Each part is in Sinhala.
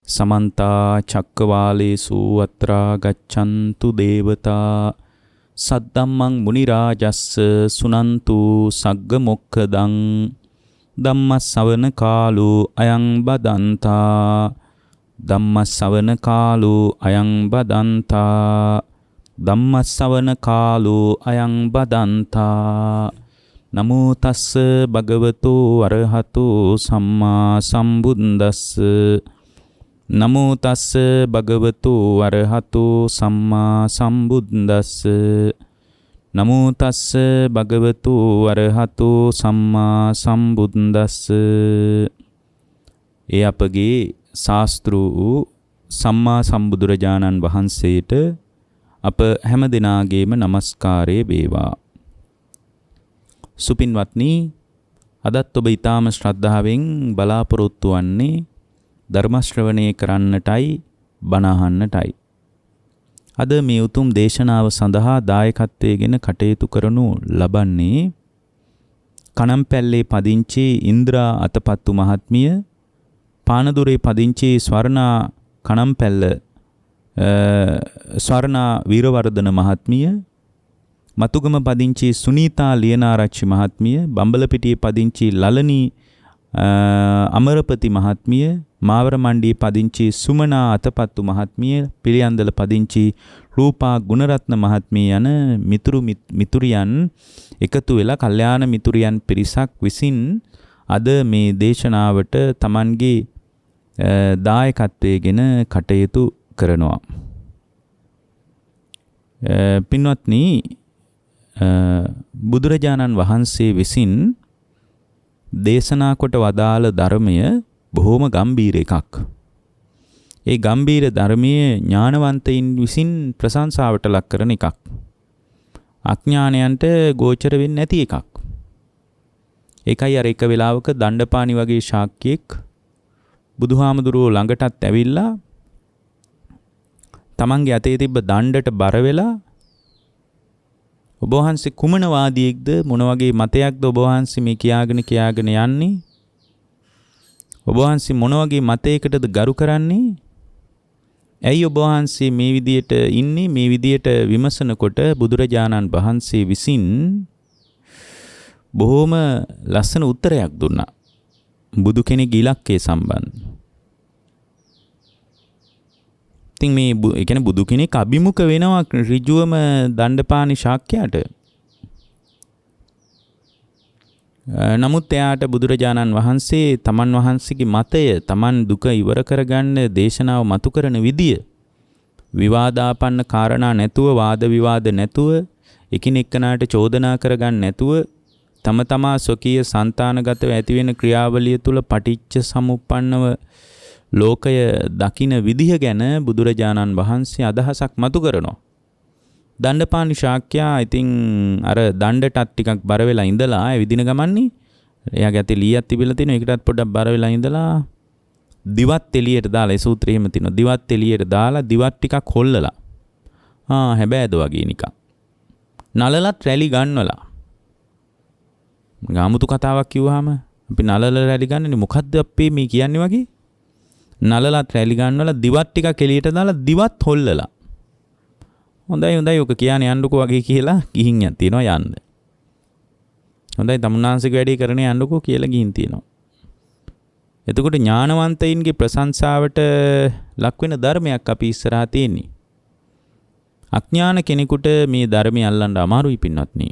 समन्ता चक्रवालेषु अत्रा गच्छन्तु देवता सद्धम्मं मुनिराजस्स सुनन्तु सग्गमोक्खदं ධම්මස්සවන කාලෝ අයං බදන්තා ධම්මස්සවන කාලෝ අයං බදන්තා ධම්මස්සවන කාලෝ අයං බදන්තා නමෝ තස්ස භගවතෝ අරහතෝ සම්මා සම්බුද්දස්ස නමෝ තස්ස භගවතෝ අරහතෝ සම්මා සම්බුද්දස්ස නමෝ තස්ස භගවතු අරහතෝ සම්මා සම්බුද්දස්ස. ඒ අපගේ ශාස්ත්‍රු සම්මා සම්බුදුරජාණන් වහන්සේට අප හැම දිනාගේම নমස්කාරය වේවා. සුපින්වත්නි, අදත් ඔබ ඊටාම ශ්‍රද්ධාවෙන් බලාපොරොත්තු වන්නේ ධර්ම ශ්‍රවණය කරන්නටයි බණ අහන්නටයි. අද මේ උතුම් දේශනාව සඳහා දායකත්වයෙන් කටයුතු කරනු ලබන්නේ කණම්පැල්ලේ පදිංචි ඉන්ද්‍රා අතපත්තු මහත්මිය, පානදුරේ පදිංචි ස්වර්ණා කණම්පැල්ල ස්වර්ණා වීරවර්ධන මහත්මිය, මතුගම පදිංචි සුනීතා ලියනාරච්චි මහත්මිය, බම්බලපිටියේ පදිංචි ලලනී අමරපති මහත්මිය, මාවරමණ්ඩියේ පදිංචි සුමනා අතපත්තු මහත්මිය, පිළියන්දල පදිංචි රූපා ගුණරත්න මහත්මිය යන මිතුරියන් එකතු වෙලා කල්යාණ මිතුරියන් පිරිසක් විසින් අද මේ දේශනාවට Tamanගේ දායකත්වයෙන් කටයුතු කරනවා. පින්වත්නි, බුදුරජාණන් වහන්සේ විසින් දේශනා කොට වදාළ ධර්මය බොහොම ගම්බීර එකක්. ඒ ගම්බීර ධර්මයේ ඥානවන්තයින් විසින් ප්‍රශංසාවට ලක් කරන එකක්. අඥානයන්ට ගෝචර වෙන්නේ නැති එකක්. ඒකයි අර එක වෙලාවක දණ්ඩපාණි වගේ ශාක්‍යයෙක් බුදුහාමුදුරුවෝ ළඟටත් ඇවිල්ලා තමන්ගේ අතේ තිබ්බ දණ්ඩට බර වෙලා ඔබ වහන්සේ කුමන වාදියෙක්ද, මොන වගේ මතයක්ද ඔබ වහන්සේ මේ කියාගෙන යන්නේ? ඔබ වහන්සේ මොන වගේ මතයකටද ගරු කරන්නේ? ඇයි ඔබ වහන්සේ මේ විදියට ඉන්නේ? මේ විදියට විමසනකොට බුදුරජාණන් වහන්සේ විසින් බොහොම ලස්සන උත්තරයක් දුන්නා. බුදු කෙනෙක්ගේ ඉලක්කය සම්බන්ධ. ඉතින් මේ ඒ කියන්නේ බුදු කෙනෙක් අභිමුඛ වෙනවා ඍජුවම දණ්ඩපාණි ශාක්‍යයට. නමුත් එයාට බුදුරජාණන් වහන්සේ තමන් වහන්සේගේ මතය, තමන් දුක ඉවර කරගන්න දේශනාව මතු කරන විදිය, විවාදාපන්න කාරණා නැතුව, වාද විවාද නැතුව, එකිනෙකනාට චෝදනා කරගන්න නැතුව, තම තමා ස්වකීය సంతానගතව ඇතිවෙන ක්‍රියාවලිය තුල පටිච්ච සමුප්පන්නව ලෝකය දකින විදිහ ගැන බුදුරජාණන් වහන්සේ අදහසක් මතු කරනවා. දණ්ඩපාණි ශාක්‍යයා ඉතින් අර දණ්ඩටත් ටිකක් බර වෙලා ඉඳලා විදින ගමන්නේ එයාගේ අතේ ලීයක් තිබිලා තිනවා. ඒකටත් පොඩ්ඩක් බර වෙලා ඉඳලා දිවත් එළියට දාලා, ඒ සූත්‍රය එහෙම තිනවා, දිවත් එළියට දාලා දිවත් ටිකක් හොල්ලලා හැබෑද වගේ නිකන් නලලත් රැලි ගන්නවලා. ගාමුතු කතාවක් කිව්වහම අපි නලල රැලි ගන්නනේ මොකද්ද අපි මේ කියන්නේ වගේ. නලලත් රැලි ගන්නවලා දිවත් ටිකක් එළියට දාලා දිවත් හොල්ලලා. හොඳයි ඔක කියන්නේ යන්නකෝ වගේ කියලා ගිහින් යනවා යන්න. හොඳයි තමුන්නාන්සික වැඩේ කරන යන්නකෝ කියලා ගිහින් තියෙනවා. එතකොට ඥානවන්තයින්ගේ ප්‍රශංසාවට ලක් වෙන ධර්මයක් අපි ඉස්සරහා තියෙන්නේ. අඥාන කෙනෙකුට මේ ධර්මය අල්ලන්න අමාරුයි පින්වත්නි.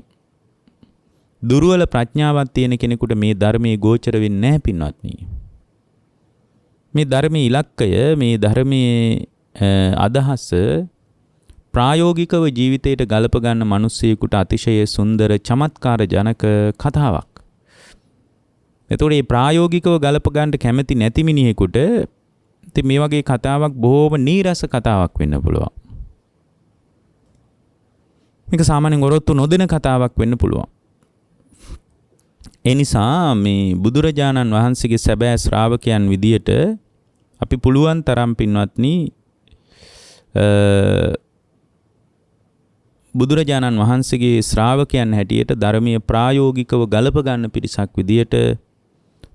දුර්වල ප්‍රඥාවක් තියෙන කෙනෙකුට මේ ධර්මයේ ගෝචර වෙන්නේ නැහැ පින්වත්නි. මේ ධර්මයේ ඉලක්කය, මේ ධර්මයේ අදහස ප්‍රායෝගිකව ජීවිතයට ගලප ගන්න මිනිස්සෙකුට අතිශය සුන්දර චමත්කාර ජනක කතාවක්. එතකොට මේ ප්‍රායෝගිකව ගලප ගන්න කැමති නැති මිනිහෙකුට ඉතින් මේ වගේ කතාවක් බොහොම නීරස කතාවක් වෙන්න පුළුවන්. මේක සාමාන්‍යයෙන් ඔරොත්තු නොදෙන කතාවක් වෙන්න පුළුවන්. ඒ නිසා මේ බුදුරජාණන් වහන්සේගේ සැබෑ ශ්‍රාවකයන් විදියට අපි පුළුවන් තරම් පින්වත්නි බුදුරජාණන් වහන්සේගේ ශ්‍රාවකයන් හැටියට ධර්මීය ප්‍රායෝගිකව ගලප ගන්න පිරිසක් විදියට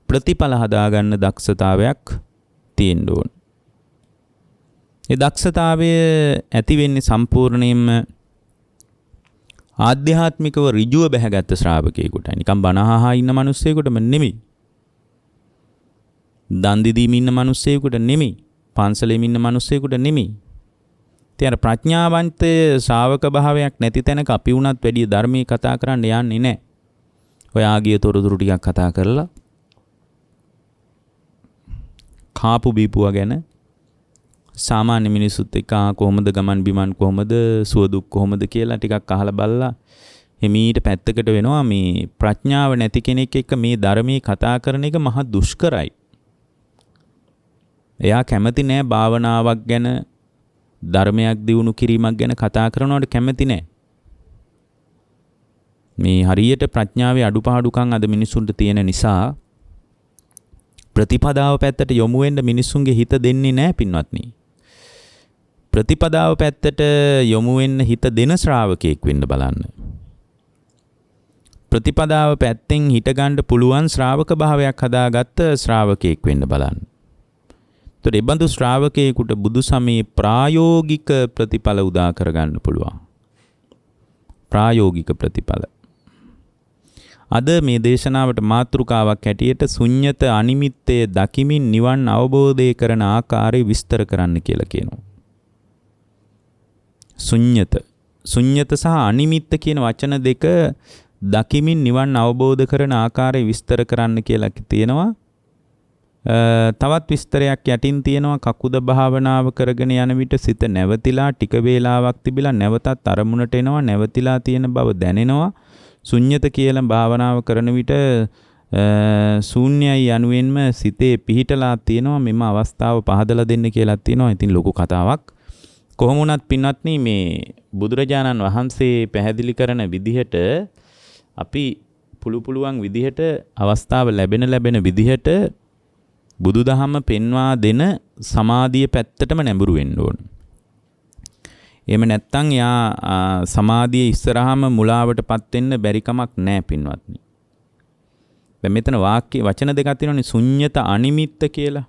ප්‍රතිඵල හදා ගන්න දක්ෂතාවයක් තියෙන්න ඕන. ඒ දක්ෂතාවය ඇති වෙන්නේ සම්පූර්ණයෙන්ම ආධ්‍යාත්මිකව ඍජුව බැහැගත් ශ්‍රාවකයෙකුට. නිකම් බණ අහා ඉන්න මිනිස්සෙකුටම නෙමෙයි. දන් දීමින් ඉන්න මිනිස්සෙකුට නෙමෙයි. පන්සලෙම ඉන්න මිනිස්සෙකුට නෙමෙයි. තියර ප්‍රඥාවන්ත ශ්‍රාවක භාවයක් නැති තැනක අපි වුණත් වැඩි ධර්මයේ කතා කරන්න යන්නේ නැහැ. ඔය ආගිය තොරතුරු ටිකක් කතා කරලා කාපු බීපුවා ගැන සාමාන්‍ය මිනිස්සුත් එක්ක කොහොමද ගමන් බිමන් කොහොමද සුව දුක් කොහොමද කියලා ටිකක් අහලා බලලා හිමීට පැත්තකට වෙනවා. මේ ප්‍රඥාව නැති කෙනෙක් එක්ක මේ ධර්මයේ කතා කරන එක මහා දුෂ්කරයි. එයා කැමති නෑ භාවනාවක් ගැන ධර්මයක් දියුණු කිරීමක් ගැන කතා කරනවට කැමති නෑ. මේ හරියට ප්‍රඥාවේ අඩුපාඩුකම් අද මිනිසුන්ට තියෙන නිසා ප්‍රතිපදාව පැත්තට යොමු වෙන්න මිනිසුන්ගේ හිත දෙන්නේ නැහැ පින්වත්නි. ප්‍රතිපදාව පැත්තට යොමු වෙන්න හිත දෙන ශ්‍රාවකයෙක් වෙන්න බලන්න. ප්‍රතිපදාව පැත්තෙන් හිත ගන්න පුළුවන් ශ්‍රාවක භාවයක් හදාගත්ත ශ්‍රාවකයෙක් වෙන්න බලන්න. ඒතකොට ඒ බඳු ශ්‍රාවකයෙකුට බුදු සමයේ ප්‍රායෝගික ප්‍රතිඵල උදා කරගන්න පුළුවන්. ප්‍රායෝගික ප්‍රතිඵල. අද මේ දේශනාවට මාතෘකාවක් හැටියට ශුන්්‍යත අනිමිත්තය දකිමින් නිවන් අවබෝධය කරන ආකාරය විස්තර කරන්න කියලා කියනවා. ශුන්්‍යත සහ අනිමිත්ත කියන වචන දෙක දකිමින් නිවන් අවබෝධ කරන ආකාරය විස්තර කරන්න කියලා තියෙනවා. තවත් විස්තරයක් යටින් තියෙනවා. කකුද භාවනාව කරගෙන යන විට සිත නැවතිලා ටික වේලාවක් තිබිලා නැවතත් අරමුණට එනවා. නැවතිලා තියෙන බව දැනෙනවා. ශුන්්‍යත කියලා භාවනාව කරන විට ශූන්‍යයි යනුවෙන්ම සිතේ පිහිටලා තියෙනවා. මෙම අවස්ථාව පහදලා දෙන්න කියලා තියෙනවා. ඉතින් ලොකු කතාවක්. කොහොම වුණත් පින්වත්නි මේ බුදුරජාණන් වහන්සේ පැහැදිලි කරන විදිහට අපි පුළුවන් විදිහට අවස්ථාව ලැබෙන විදිහට බුදුදහම පෙන්වා දෙන සමාධිය පැත්තටම නැඹුරු වෙන්න ඕන. එහෙම නැත්නම් යා සමාධිය ඉස්සරහාම මුලාවටපත් වෙන්න බැරි කමක් නැහැ පින්වත්නි. දැන් මෙතන වාක්‍ය වචන දෙකක් තියෙනවානේ ශුන්්‍යත අනිමිත්ත කියලා.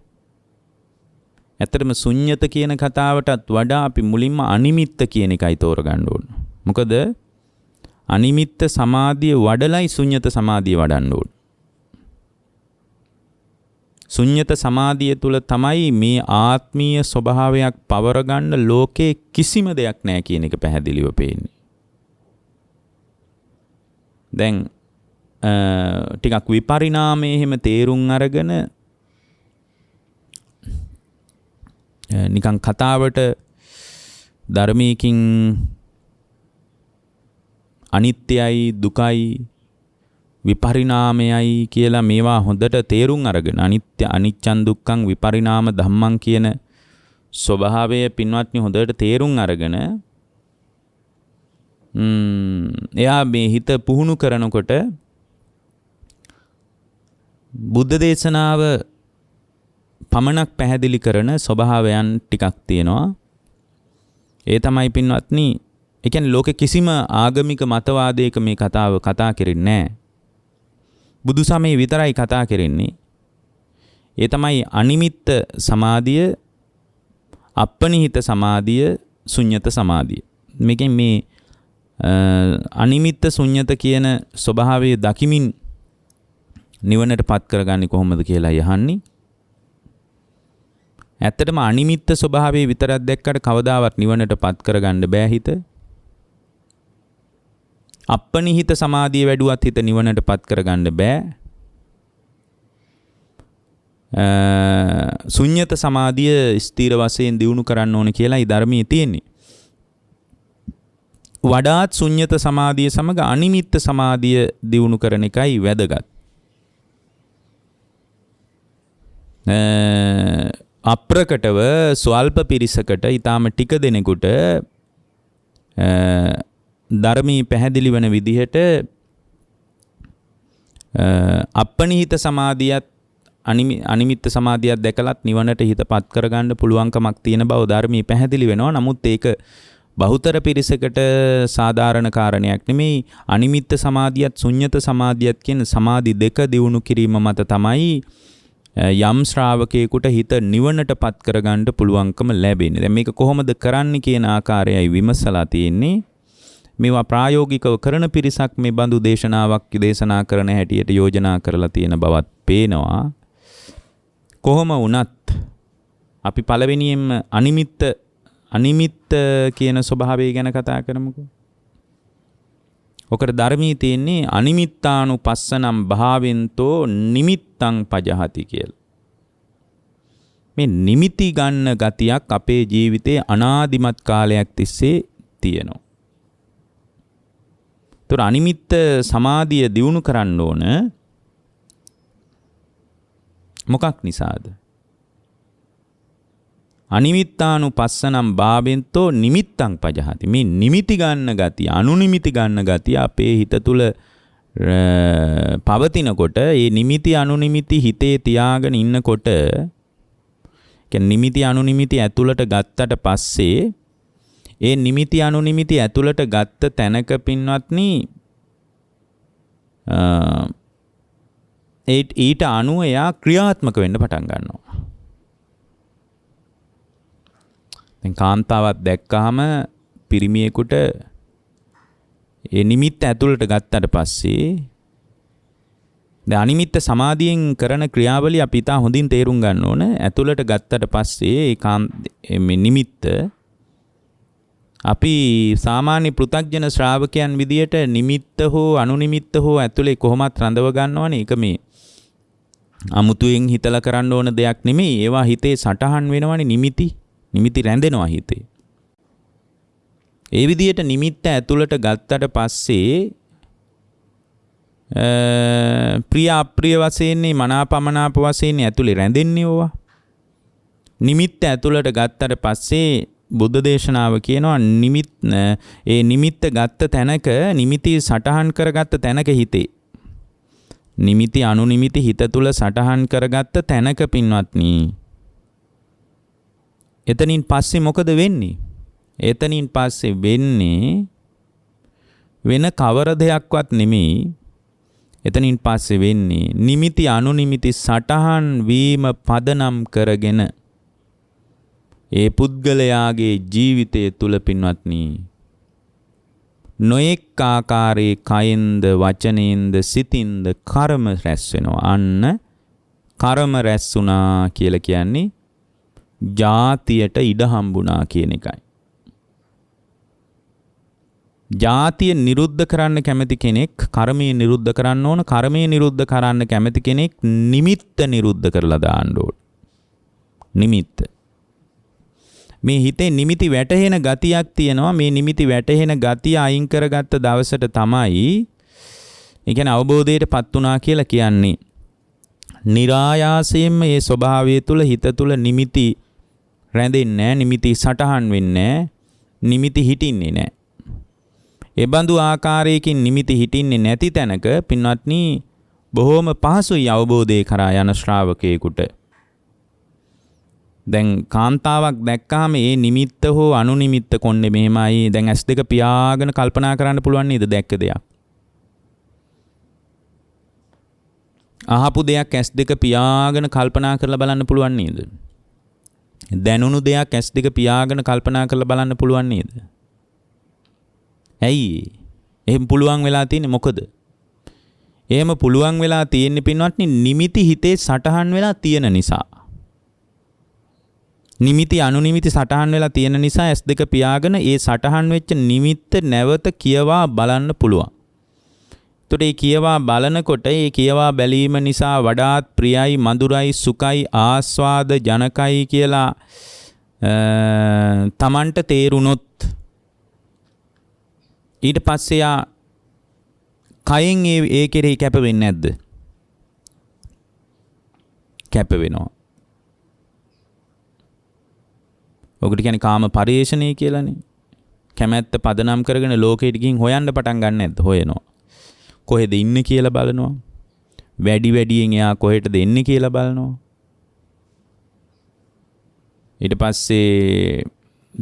ඇත්තටම ශුන්්‍යත කියන කතාවටත් වඩා අපි මුලින්ම අනිමිත්ත කියන එකයි තෝරගන්න ඕන. මොකද අනිමිත්ත සමාධිය වඩලයි ශුන්්‍යත සමාධිය වඩන්න ඕන. ශුන්්‍යත සමාධිය තුල තමයි මේ ආත්මීය ස්වභාවයක් පවර ගන්න ලෝකේ කිසිම දෙයක් නැහැ කියන එක පැහැදිලිව පේන්නේ. දැන් ටිකක් විපරිණාමයේ එහෙම තේරුම් අරගෙන නිකන් කතාවට ධර්මයකින් අනිත්‍යයි දුකයි විපරිණාමයයි කියලා මේවා හොඳට තේරුම් අරගෙන අනිච්චන් දුක්ඛං විපරිණාම ධම්මං කියන ස්වභාවය පින්වත්නි හොඳට තේරුම් අරගෙන එයා මේ හිත පුහුණු කරනකොට බුද්ධ දේශනාව පමණක් පැහැදිලි කරන ස්වභාවයන් ටිකක් තියෙනවා. ඒ තමයි පින්වත්නි, ඒ කියන්නේ ලෝකෙ කිසිම ආගමික මතවාදයක මේ කතාව කතා කරන්නේ නැහැ. බුදු සමයේ විතරයි කතා කරන්නේ. ඒ තමයි අනිමිත්ත සමාධිය, අපනිහිත සමාධිය, ශුන්්‍යත සමාධිය. මේකෙන් මේ අනිමිත්ත ශුන්්‍යත කියන ස්වභාවය දකිමින් නිවනට පත් කරගන්නේ කොහොමද කියලා යහන්නේ. ඇත්තටම අනිමිත්ත ස්වභාවය විතරක් දැක්කට කවදාවත් නිවනට පත් කරගන්න බෑ හිත. අපනිහිත සමාධිය වැඩුවත් හිත නිවනට පත් කරගන්න බෑ. ශුන්්‍යත සමාධිය ස්ථීර වශයෙන් දියුණු කරන්න ඕන කියලායි ධර්මයේ තියෙන්නේ. වඩාත් ශුන්්‍යත සමාධිය සමග අනිමිත්ත සමාධිය දියුණු කරන එකයි වැදගත්. අප්‍රකටව ස්වල්ප පිරිසකට ඊටාම ටික දෙනෙකුට ධර්මී පැහැදිලි වන විදිහට අපනිහිත සමාධියත් අනිමිත්ත සමාධියක් දැකලත් නිවනට හිතපත් කරගන්න පුළුවන්කමක් තියෙන බව ධර්මී පැහැදිලි වෙනවා. නමුත් ඒක බහුතර පිරිසකට සාධාරණ කාරණයක් නෙමෙයි. අනිමිත්ත සමාධියත් ශුන්්‍යත සමාධියත් කියන සමාධි දෙක දියුණු කිරීම මත තමයි යම් ශ්‍රාවකයෙකුට හිත නිවනට පත් කරගන්න පුළුවන්කම ලැබෙන්නේ. දැන් මේක කොහොමද කරන්න කියන ආකාරයයි විමසලා තියෙන්නේ. මේවා ප්‍රායෝගිකව කරන පිරිසක් මේ බඳු දේශනාවක් දේශනා කරන හැටියට යෝජනා කරලා තියෙන බවත් පේනවා. කොහොම වුණත් අපි පළවෙනියෙන්ම අනිමිත්ත කියන ස්වභාවය ගැන කතා කරමුකෝ. ඔකට ධර්මයේ තියෙන්නේ අනිමිත්තානුපස්සනම් භාවෙන්තෝ නිමිත්තං පජහති කියලා. මේ නිමිති ගන්න ගතියක් අපේ ජීවිතේ අනාදිමත් කාලයක් තිස්සේ තියෙනවා. ඒතර අනිමිත්ත සමාධිය දියුණු කරන්න ඕන මොකක් නිසාද? අනිමිත්තානුපස්සනම් භාවෙන්තෝ නිමිත්තං පජහති. මේ නිමිති ගන්න ගතිය, අනුනිමිති ගන්න ගතිය අපේ හිත තුළ පවතිනකොට, ඒ නිමිති අනුනිමිති හිතේ තියාගෙන ඉන්නකොට, කියන්නේ නිමිති අනුනිමිති ඇතුළට ගත්තට පස්සේ ඒ නිමිති අනුනිමිති ඇතුළට ගත්ත තැනක පින්වත්නි ඊට අනුව එයා ක්‍රියාත්මක වෙන්න පටන් ගන්නවා. දැන් කාන්තාවක් දැක්කහම පිරිමියෙකුට ඒ නිමිත්ත ඇතුළට ගත්තට පස්සේ දැන් අනිමිත්ත සමාධියෙන් කරන ක්‍රියාවලිය අපි තා හොඳින් තේරුම් ගන්න ඕන. ඇතුළට ගත්තට පස්සේ මේ නිමිත්ත අපි සාමාන්‍ය පෘථග්ජන ශ්‍රාවකයන් විදියට නිමිත්ත හෝ අනුනිමිත්ත හෝ ඇතුලේ කොහොමත් රඳව ගන්නවනේ. ඒක මේ අමුතුවෙන් හිතලා කරන්න ඕන දෙයක් නෙමෙයි. ඒවා හිතේ සටහන් වෙනවනේ නිමිති රැඳෙනවා හිතේ. ඒ විදියට නිමිත්ත ඇතුළට ගත්තට පස්සේ ප්‍රිය අප්‍රිය වශයෙන් මනාපමනාප වශයෙන් ඇතුලේ රැඳෙන්නේ ඕවා. නිමිත්ත ඇතුළට ගත්තට පස්සේ බුද්ධ දේශනාව කියනවා ඒ නිමිත්ත ගත්ත තැනක, නිමිති සටහන් කරගත්ත තැනක හිතේ, නිමිති අනුනිමිති හිත තුල සටහන් කරගත්ත තැනක පින්වත්නි, එතනින් පස්සේ මොකද වෙන්නේ? එතනින් පස්සේ වෙන්නේ වෙන කවර දෙයක්වත් නෙමෙයි. එතනින් පස්සේ වෙන්නේ නිමිති අනුනිමිති සටහන් වීම පදනම් කරගෙන ඒ පුද්ගලයාගේ ජීවිතය තුල පින්වත්නි නොඑක් ආකාරයේ කයෙන්ද වචනයෙන්ද සිතින්ද කර්ම රැස් වෙනවා. අන්න කර්ම රැස් වුණා කියලා කියන්නේ ජාතියට ඉඩ හම්බුණා කියන එකයි. ජාතිය නිරුද්ධ කරන්න කැමති කෙනෙක් කර්මය නිරුද්ධ කරන්න ඕන. කර්මය නිරුද්ධ කරන්න කැමති කෙනෙක් නිමිත්ත නිරුද්ධ කරලා දාන්න ඕන. නිමිත්ත. මේ හිතේ නිමිති වැටහෙන ගතියක් තියෙනවා. මේ නිමිති වැටහෙන ගතිය අයින් කරගත්ත දවසට තමයි ඒ කියන්නේ අවබෝධයටපත් වුණා කියලා කියන්නේ. નિરાයාසයෙන්ම මේ ස්වභාවය තුල හිත තුල නිමිති රැඳෙන්නේ නැහැ, නිමිති සටහන් වෙන්නේ නැහැ, නිමිති හිටින්නේ නැහැ. ඒ බඳු ආකාරයකින් නිමිති හිටින්නේ නැති තැනක පින්වත්නි බොහෝම පහසුයි අවබෝධය කරා යන ශ්‍රාවකයෙකුට. දැන් කාන්තාවක් දැක්කාම ඒ නිමිත්ත හෝ අනුනිමිත්ත කොන්නේ මෙහෙමයි. දැන් S2 පියාගෙන කල්පනා කරන්න පුළුවන් නේද දැක්ක දෙයක්? අහපු දෙයක් S2 පියාගෙන කල්පනා කරලා බලන්න පුළුවන් නේද? දැනුණු දෙයක් S2 පියාගෙන කල්පනා කරලා බලන්න පුළුවන් නේද? ඇයි? එහෙම පුළුවන් වෙලා තියෙන්නේ මොකද? එහෙම පුළුවන් වෙලා තියෙන්නේ පින්වත්නි නිමිති හිතේ සටහන් වෙලා තියෙන නිසා. නිමිති අනුනිමිති සටහන් වෙලා තියෙන නිසා S2 පියාගෙන ඒ සටහන් වෙච්ච නිමිත්ත නැවත කියවා බලන්න පුළුවන්. එතකොට ඒ කියවා බලනකොට ඒ කියවා බැලීම නිසා වඩාත් ප්‍රියයි, මధుරයි, සුඛයි, ආස්වාද ජනකයි කියලා තමන්ට තේරුණොත් ඊට පස්සේ යා කයෙන් ඒ කෙරෙහි කැප වෙන්නේ නැද්ද? කැප වෙනවා. ඔකට කියන්නේ කාම පරිේශණය කියලානේ. කැමැත්ත පදනම් කරගෙන ලෝකෙට ගිහින් හොයන්න පටන් ගන්න නැද්ද? හොයනවා. කොහෙද ඉන්නේ කියලා බලනවා. වැඩියෙන් එයා කොහෙටද එන්නේ කියලා බලනවා. ඊට පස්සේ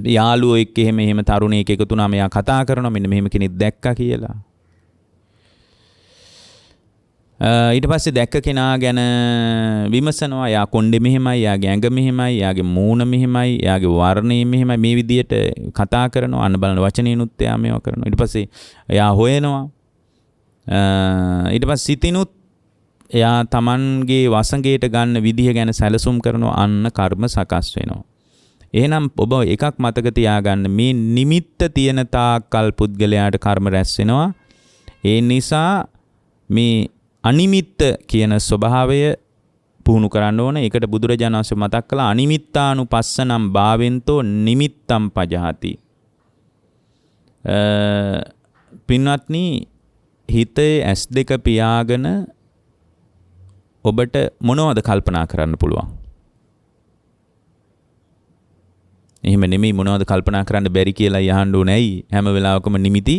යාළුවෝ එක්ක එහෙම තරුණයෙක් එකතු වුණාම එයා කතා කරනවා මෙන්න මෙහෙම කෙනෙක් දැක්කා කියලා. ඊට පස්සේ දැක්ක කෙනා ගැන විමසනවා. යා කොණ්ඩේ මෙහෙමයි, යාගේ ඇඟ මෙහෙමයි, යාගේ මූණ මෙහෙමයි, යාගේ වර්ණය මෙහෙමයි. මේ විදියට කතා කරනවා. අන්න බලන වචනේනුත් එයා මේවා කරනවා. ඊට පස්සේ එයා හොයනවා. ඊට පස්සේ සිතිනුත් එයා Tamanගේ වසඟයට ගන්න විදිහ ගැන සැලසුම් කරනවා. අන්න කර්ම සකස් වෙනවා. එහෙනම් ඔබ එකක් මතක තියාගන්න, මේ නිමිත්ත තියෙන තාක්කල් පුද්ගලයාට කර්ම රැස් වෙනවා. ඒ නිසා මේ අනිමිත්ත කියන ස්වභාවය පුහුණු කරන්න ඕන. ඒකට බුදුරජාණන් වහන්සේ මතක් කළා අනිමිත්තානුපස්සනම් භාවෙන්තෝ නිමිත්තම් පජහති. පින්වත්නි, හිතේ S2 පියාගෙන ඔබට මොනවද කල්පනා කරන්න පුළුවන්? එහෙම නෙමෙයි මොනවද කල්පනා කරන්න බැරි කියලා යහන්න ඕනේ. ඇයි? හැම වෙලාවකම නිමිති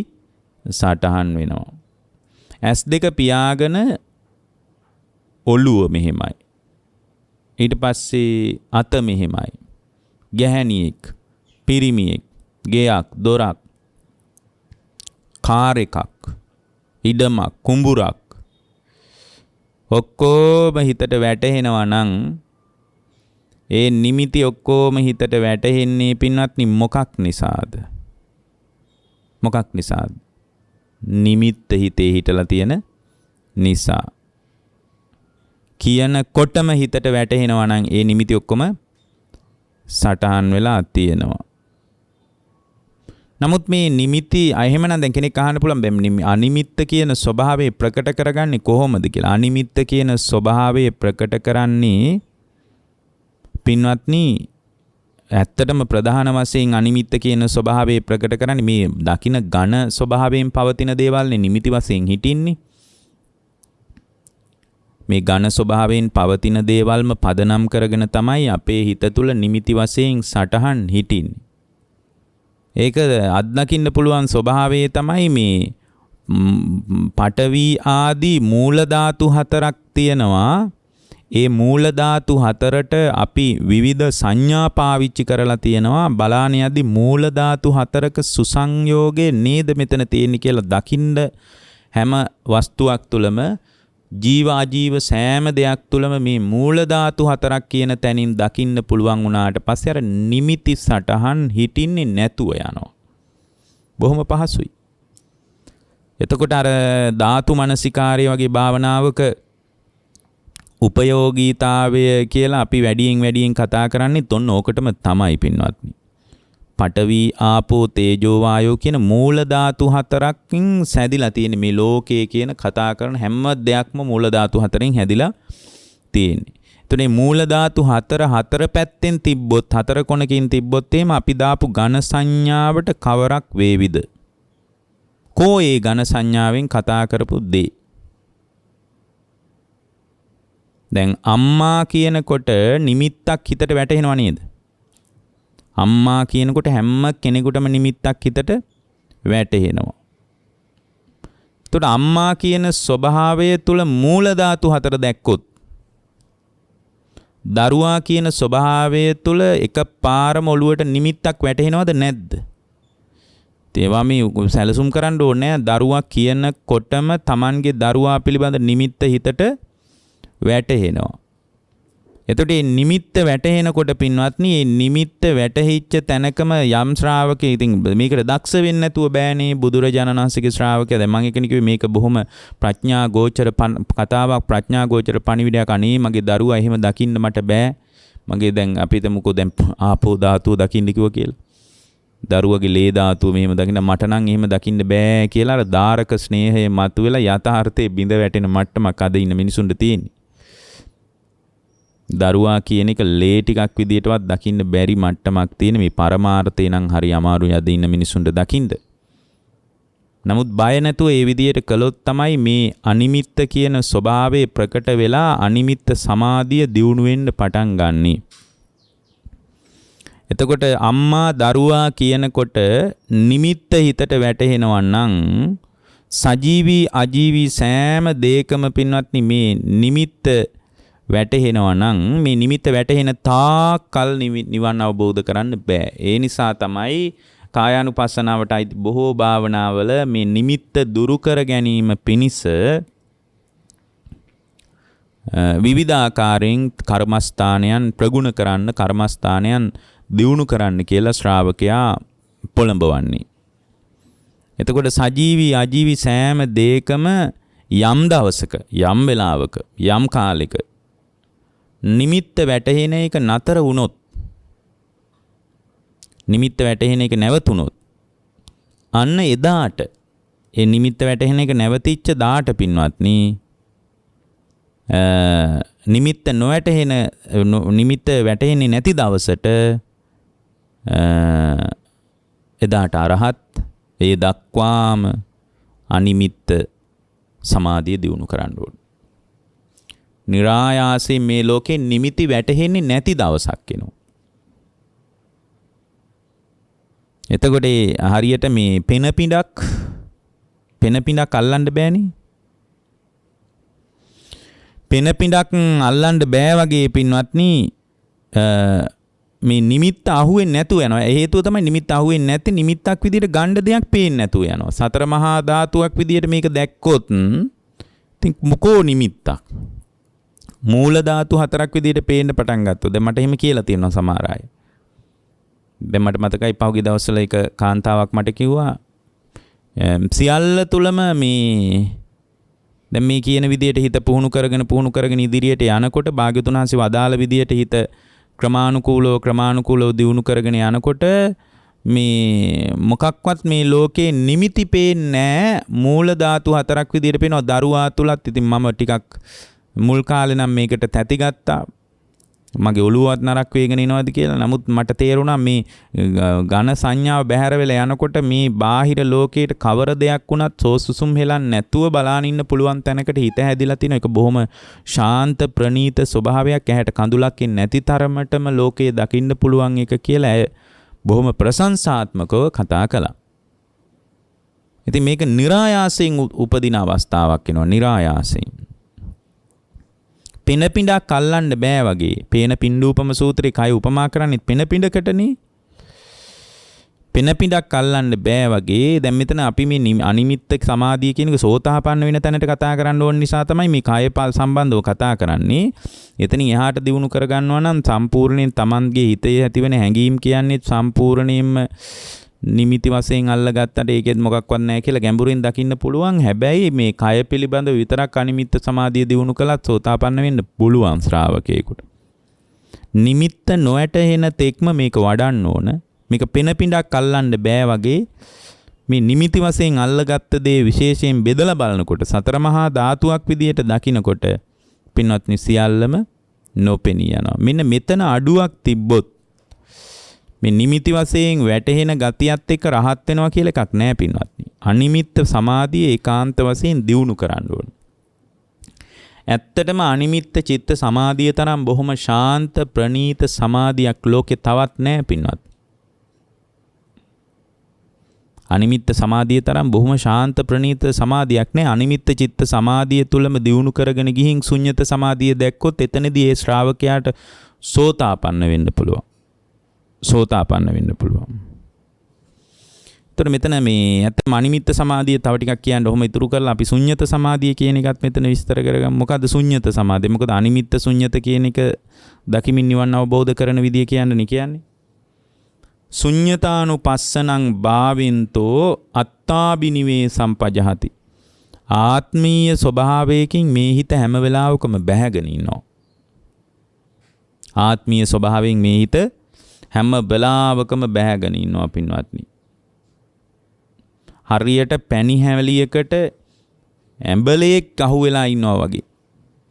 සටහන් වෙනවා. S2 පියාගෙන ඔළුව මෙහෙමයි. ඊට පස්සේ අත මෙහෙමයි. ගැහණියෙක්, පිරිමියෙක්, ගෙයක්, දොරක්, කාර් එකක්, ඉඩමක්, කුඹුරක් ඔක්කොම හිතට වැටහෙනවා නම් ඒ නිමිති ඔක්කොම හිතට වැටහෙන්නේ පින්වත්නි මොකක් නිසාද? මොකක් නිසාද? නිමිත්ත හිතේ හිටලා තියෙන නිසා. කියනකොටම හිතට වැටහෙනවා නම් ඒ නිමිති ඔක්කොම සටහන් වෙලා තියෙනවා. නමුත් මේ නිමිති එහෙමනම් දැන් කෙනෙක් අහන්න පුළුවන් බෑ අනිමිත්ත කියන ස්වභාවය ප්‍රකට කරගන්නේ කොහොමද කියලා. අනිමිත්ත කියන ස්වභාවය ප්‍රකට කරන්නේ පින්වත්නි ඇත්තටම ප්‍රධාන වශයෙන් අනිමිත්ත කියන ස්වභාවය ප්‍රකට කරන්නේ මේ දකින ඝන ස්වභාවයෙන් පවතින දේවල්නේ නිමිති වශයෙන් හිටින්නේ. මේ ඝන ස්වභාවයෙන් පවතින දේවල්ම පදනම් කරගෙන තමයි අපේ හිත තුළ නිමිති වශයෙන් සටහන් හිටින්නේ. ඒක අත්දකින්න පුළුවන් ස්වභාවය තමයි මේ පඨවි ආදී මූල ධාතු හතරක් තියෙනවා. ඒ මූල ධාතු හතරට අපි විවිධ සංඥා පාවිච්චි කරලා තියෙනවා. බලාන යද්දි මූල ධාතු හතරක සුසංයෝගයේ නේද මෙතන තියෙන්නේ කියලා දකින්න හැම වස්තුවක් තුළම ජීව ආජීව සෑම දෙයක් තුළම මේ මූල ධාතු හතරක් කියන තැනින් දකින්න පුළුවන් වුණාට පස්සේ අර නිමිති සටහන් හිටින්නේ නැතුව යනවා. බොහොම පහසුයි. එතකොට අර ධාතු මනසිකාරය වගේ භාවනාවක උපයෝගීතාවය කියලා අපි වැඩියෙන් කතා කරන්නේ තොන්න ඕකටම තමයි පින්වත්නි. පඨවි ආපෝ තේජෝ වායෝ කියන මූල ධාතු හතරකින් සැදිලා තියෙන මේ ලෝකයේ කියන කතා කරන හැම දෙයක්ම මූල ධාතු හතරෙන් හැදිලා තියෙන්නේ. එතකොට මේ මූල ධාතු හතර පැත්තෙන් තිබ්බොත් හතර කොනකින් තිබ්බොත් එහෙම අපි දාපු ඝන සංඥාවට කවරක් වේවිද? කෝ ඒ ඝන සංඥාවෙන් කතා කරපු දේ. දැන් අම්මා කියනකොට නිමිත්තක් හිතට වැටෙනව නේද? අම්මා කියනකොට හැම කෙනෙකුටම නිමිත්තක් හිතට වැටෙනවා. එතකොට අම්මා කියන ස්වභාවය තුල මූල ධාතු හතර දැක්කොත් දරුවා කියන ස්වභාවය තුල එකපාරම ඔළුවට නිමිත්තක් වැටෙනවද නැද්ද? ඒවා මේ සැලසුම් කරන්න ඕනේ. දරුවා කියනකොටම Tamanගේ දරුවා පිළිබඳ නිමිත්ත හිතට වැටෙනවා. එතකොට මේ නිමිත්ත වැටෙනකොට පින්වත්නි මේ නිමිත්ත වැටහිච්ච තැනකම යම් ශ්‍රාවකයෙක් ඉතින් මේකට දක්ෂ වෙන්න නැතුව බෑනේ. බුදුරජාණන් වහන්සේගේ ශ්‍රාවකයා දැන් මම එකෙනෙක් මේක බොහොම ප්‍රඥා ගෝචර කතාවක්, ප්‍රඥා ගෝචර පණිවිඩයක්. අනේ මගේ දරුවා එහෙම දකින්න මට බෑ. මගේ දැන් අපිට මොකෝ දැන් ආපෝ ධාතුව දකින්න කිව්වා කියලා. දරුවගේ ලේ ධාතුව මෙහෙම දකින්න මට නම් එහෙම දකින්න බෑ කියලා අර දාරක ස්නේහය මතුවෙලා යථාර්ථයේ බිඳ වැටෙන මට්ටමක් අද ඉන්න මිනිසුන්ට තියෙන්නේ. දරුවා කියන එක ලේ ටිකක් විදියටවත් දකින්න බැරි මට්ටමක් තියෙන මේ පරමාර්ථය නම් හරි අමාරුයි අද ඉන්න මිනිසුන්ට දකින්න. නමුත් බය නැතුව ඒ විදියට කළොත් තමයි මේ අනිමිත්ත කියන ස්වභාවය ප්‍රකට වෙලා අනිමිත්ත සමාධිය දියුණු වෙන්න පටන් ගන්නෙ. එතකොට අම්මා දරුවා කියනකොට නිමිත්ත හිතට වැටෙනවා නම් සජීවී අජීවී සෑම දෙයකම පින්වත්නි මේ නිමිත්ත වැටහෙනවා නම් මේ නිමිත්ත වැටහෙන තාක් කල් නිවන් අවබෝධ කරන්න බෑ. ඒ නිසා තමයි කායානුපස්සනාවට අයිති බොහෝ භාවනාවල මේ නිමිත්ත දුරු කර ගැනීම පිණිස විවිධාකාරයෙන් කර්මස්ථානයන් ප්‍රගුණ කරන්න, කර්මස්ථානයන් දියුණු කරන්න කියලා ශ්‍රාවකයා පොළඹවන්නේ. එතකොට සජීවී අජීවී සෑම දෙයකම යම් දවසක, යම් වෙලාවක, යම් කාලෙක නිමිත්ත වැටහෙන එක නතර වුණොත්, නිමිත්ත වැටහෙන එක නැවතුණොත්, අන්න එදාට ඒ නිමිත්ත වැටහෙන එක නැවතිච්ච දාට පින්වත්නි, නිමිත්ත නොවැටහෙන, නිමිත්ත වැටහෙන්නේ නැති දවසට එදාට අරහත්, ඒ දක්වාම අනිමිත්ත සමාධිය දියුණු කරන්න ඕන. නිරායාසයෙන් මේ ලෝකේ නිමිති වැටහෙන්නේ නැති දවසක් එනවා. එතකොට හරියට මේ පෙන පිඬක් අල්ලන්න බෑනේ. පෙන පිඬක් අල්ලන්න බෑ වගේ පින්වත්නි, මේ නිමිත්ත අහුවෙන්නේ නැතුව යනවා. ඒ හේතුව තමයි නිමිත්ත අහුවෙන්නේ නැති, නිමිත්තක් විදියට ගන්න දෙයක් පේන්නේ නැතුව යනවා. සතර මහා ධාතුවක් විදියට මේක දැක්කොත් ඉතින් මොකෝ නිමිත්තක්. මූල ධාතු හතරක් විදියට පේන්න පටන් ගත්තොත්, දැන් මට එහෙම කියලා තියෙනවා සමහර අය. දැන් මට මතකයි පහුගිය දවස්වල එක කාන්තාවක් මට කිව්වා සියල්ල තුලම මේ දැන් මේ කියන විදියට හිත පුහුණු කරගෙන ඉදිරියට යනකොට භාග්‍යවතුන් වහන්සේ වදාළ විදියට හිත ක්‍රමානුකූලව දියුණු කරගෙන යනකොට මේ මොකක්වත් මේ ලෝකේ නිමිති පේන්නේ නැහැ. මූල ධාතු හතරක් විදියට පේනවා දරුවා තුලත්. ඉතින් මම ටිකක් මුල් කාලේ නම් මේකට තැති ගත්තා. මගේ ඔළුවවත් නරක් වේගෙන එනවාද කියලා. නමුත් මට තේරුණා මේ ඝන සංඥාව බැහැර වෙලා යනකොට මේ බාහිර ලෝකයට කවර දෙයක් වුණත් සෝසුසුම් හෙලන්නේ නැතුව බලාගෙන ඉන්න පුළුවන් තැනකට හිත හැදිලා තිනවා. ඒක බොහොම ශාන්ත ප්‍රණීත ස්වභාවයක්, ඇහැට කඳුලක් නැති තරමටම ලෝකයේ දකින්න පුළුවන් එක කියලා බොහොම ප්‍රශංසාත්මකව කතා කළා. ඉතින් මේක નિરાයාසයෙන් උපදින අවස්ථාවක් වෙනවා. નિરાයාසයෙන් පෙන පිඬක් අල්ලන්න බෑ වගේ. පේන පිඬූපම සූත්‍රේ කය උපමා කරන්නේ පෙන පිඬකටනේ. පෙන පිඬක් අල්ලන්න බෑ වගේ. දැන් මෙතන අපි මේ අනිමිත්ත සමාධිය කියන එක සෝතාපන්න වෙන තැනට කතා කරන්න ඕන නිසා තමයි මේ කය සම්බන්ධව කතා කරන්නේ. එතනින් එහාට දිනු කරගන්නවා නම් සම්පූර්ණයෙන් Tamanගේ හිතේ ඇතිවෙන හැඟීම් කියන්නේ සම්පූර්ණයෙන්ම නිමිති වශයෙන් අල්ලගත්තට ඒකෙත් මොකක්වත් නැහැ කියලා ගැඹුරින් දකින්න පුළුවන්. හැබැයි මේ කය පිළිබඳව විතරක් අනිමිත්ත සමාධිය දිනු කළත් සෝතාපන්න වෙන්න පුළුවන් ශ්‍රාවකයෙකුට. නිමිත්ත නොඇටෙන තෙක්ම මේක වඩන්න ඕන. මේක පෙන පිඬක් අල්ලන්න බෑ වගේ. මේ නිමිති වශයෙන් අල්ලගත්ත දේ විශේෂයෙන් බෙදලා බලනකොට, සතර මහා ධාතුවක් විදියට දකිනකොට පින්වත්නි සියල්ලම නොපෙනී යනවා. මෙන්න මෙතන අඩුවක් තිබ්බොත් මේ නිමිති වශයෙන් වැටහෙන ගතියත් එක්ක රහත් වෙනවා කියලා එකක් නැහැ පින්වත්නි. අනිමිත්ත සමාධිය ඒකාන්ත වශයෙන් දියුණු කරන්න ඕන. ඇත්තටම අනිමිත්ත චිත්ත සමාධිය තරම් බොහොම ශාන්ත ප්‍රණීත සමාධියක් ලෝකේ තවත් නැහැ පින්වත්. අනිමිත්ත සමාධිය තරම් බොහොම ශාන්ත ප්‍රණීත සමාධියක් නැහැ. අනිමිත්ත චිත්ත සමාධිය තුලම දියුණු කරගෙන ගිහින් ශුන්්‍යත සමාධිය දැක්කොත් එතනදී ඒ ශ්‍රාවකයාට සෝතාපන්න වෙන්න පුළුවන්. ඒතර මෙතන මේ ඇත්තම අනිමිත්ත සමාධිය තව ටිකක් කියන්න ඔහොම ඉතුරු කරලා අපි ශුන්්‍යත සමාධිය කියන එකත් මෙතන විස්තර කරගමු. මොකද්ද ශුන්්‍යත සමාධිය? මොකද අනිමිත්ත ශුන්්‍යත කියන එක දකිමින් නිවන් අවබෝධ කරන විදිය කියන්නේ. ශුන්්‍යතානුපස්සනං භාවින්තෝ අත්තාබිනිවේ සම්පජහති. ආත්මීය ස්වභාවයකින් මේ හිත හැම වෙලාවකම බැහැගෙන ඉන්නවා. ආත්මීය ස්වභාවයෙන් මේ හිත හැම වෙලාවකම බැහැගෙන ඉන්නවා පින්වත්නි. හරියට පැණි හැලියකට ඇඹලෙක් අහුවෙලා ඉන්නවා වගේ.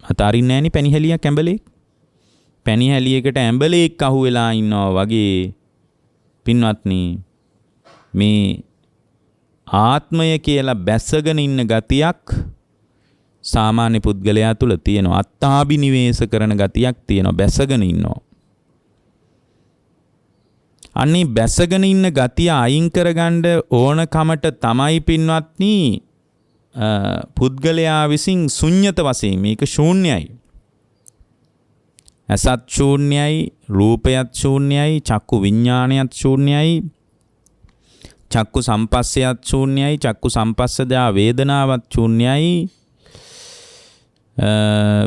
අතාරින්නේ නැණි පැණි හැලියක් ඇඹලෙක්. පැණි හැලියකට ඇඹලෙක් අහුවෙලා ඉන්නවා වගේ පින්වත්නි මේ ආත්මය කියලා බැසගෙන ඉන්න ගතියක් සාමාන්‍ය පුද්ගලයා තුල තියෙනවා. අත්තාබිනිවේෂ කරන ගතියක් තියෙනවා. බැසගෙන ඉන්නවා. අන්නේ බැසගෙන ඉන්න ගතිය අයින් කරගන්න ඕනකමට තමයි පින්වත්නි පුද්ගලයා විසින් ශුන්්‍යත වශයෙන් මේක ශූන්‍යයි. අසත් ශූන්‍යයි, රූපයත් ශූන්‍යයි, චක්කු විඥානයත් ශූන්‍යයි, චක්කු සම්පස්සයත් ශූන්‍යයි, චක්කු සම්පස්සදා වේදනාවත් ශූන්‍යයි,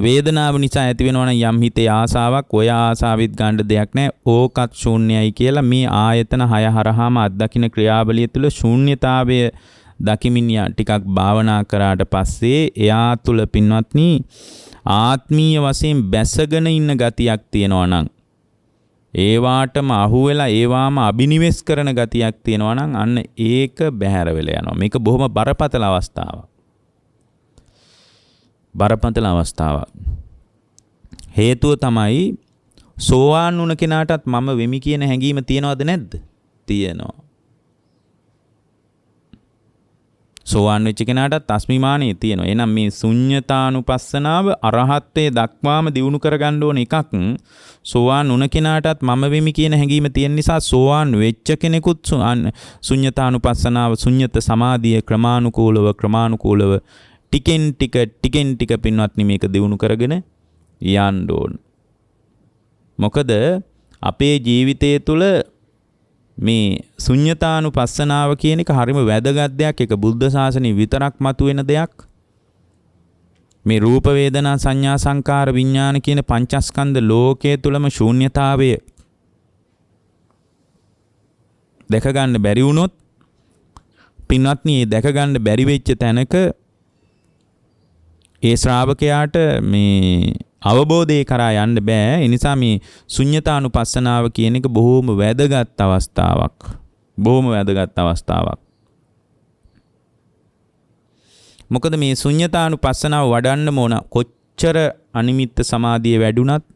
වේදනාව නිසා ඇති වෙනවා නම් යම් හිතේ ආසාවක් ඔය ආසාවෙත් ගන්න දෙයක් නැහැ. ඕකත් ශූන්‍යයි කියලා මේ ආයතන 6 හරහාම අත්දකින්න ක්‍රියාවලිය තුළ ශූන්‍යතාවය දකිමින් ටිකක් භාවනා කරාට පස්සේ එයා තුළ පින්වත්නි ආත්මීය වශයෙන් බැසගෙන ඉන්න ගතියක් තියෙනවා නම් ඒවාටම අහුවෙලා ඒවාම අබිනිවෙස් කරන ගතියක් තියෙනවා නම් අන්න ඒක බැහැර වෙලා යනවා. මේක බොහොම බරපතල අවස්ථාවක්. බරපතල අවස්ථාවක්. හේතුව තමයි සෝවාන් වුණ කෙනාටත් මම වෙමි කියන හැඟීම තියනවද නැද්ද? තියෙනවා. සෝවාන් වෙච්ච කෙනාටත් අස්මිමානිය තියෙනවා. එහෙනම් මේ ශුන්්‍යතානුපස්සනාව අරහත්ත්වයේ දක්වාම දියුණු කරගන්න ඕන එකක්. සෝවාන් වුණ කෙනාටත් මම වෙමි කියන හැඟීම තියෙන නිසා සෝවාන් වෙච්ච කෙනෙකුත් ශුන්්‍යතානුපස්සනාව ශුන්්‍යත සමාධිය ක්‍රමානුකූලව ටිකෙන් ටික පින්වත්නි මේක දියුණු කරගෙන යන්න ඕන. මොකද අපේ ජීවිතය තුළ මේ ශුන්්‍යතානුපස්සනාව කියන එක හරිම වැදගත් දෙයක්. ඒක බුද්ධ ශාසනයේ විතරක් මතුවෙන දෙයක්. මේ රූප වේදනා සංඥා සංකාර විඥාන කියන පංචස්කන්ධ ලෝකයේ තුලම ශූන්‍යතාවය දැක ගන්න බැරි වුණොත් පින්වත්නි මේ දැක ගන්න බැරි වෙච්ච තැනක ඒ ශ්‍රාවකයාට මේ අවබෝධය කරා යන්න බෑ. ඒ නිසා මේ ශුන්්‍යතානුපස්සනාව කියන එක බොහොම වැදගත් අවස්ථාවක්. බොහොම වැදගත් අවස්ථාවක්. මොකද මේ ශුන්්‍යතානුපස්සනාව වඩන්න ඕන කොච්චර අනිමිත්ත සමාධිය වැඩුණත්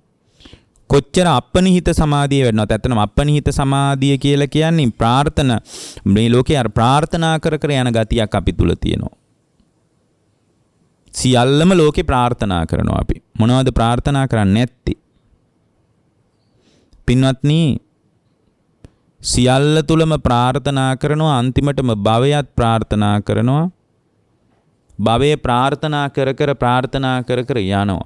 කොච්චර අපනිහිත සමාධිය වැඩුණත් ඇත්තටම අපනිහිත සමාධිය කියලා කියන්නේ ප්‍රාර්ථනා මේ ලෝකේ අර ප්‍රාර්ථනා කර යන ගතියක් අපි තුල තියෙනවා. සියල්ලම ලෝකේ ප්‍රාර්ථනා කරනවා අපි. මොනවද ප්‍රාර්ථනා කරන්නේ නැත්තේ? පින්වත්නි සියල්ල තුලම ප්‍රාර්ථනා කරනවා අන්තිමටම භවයත් ප්‍රාර්ථනා කරනවා. භවයේ ප්‍රාර්ථනා කර යනවා.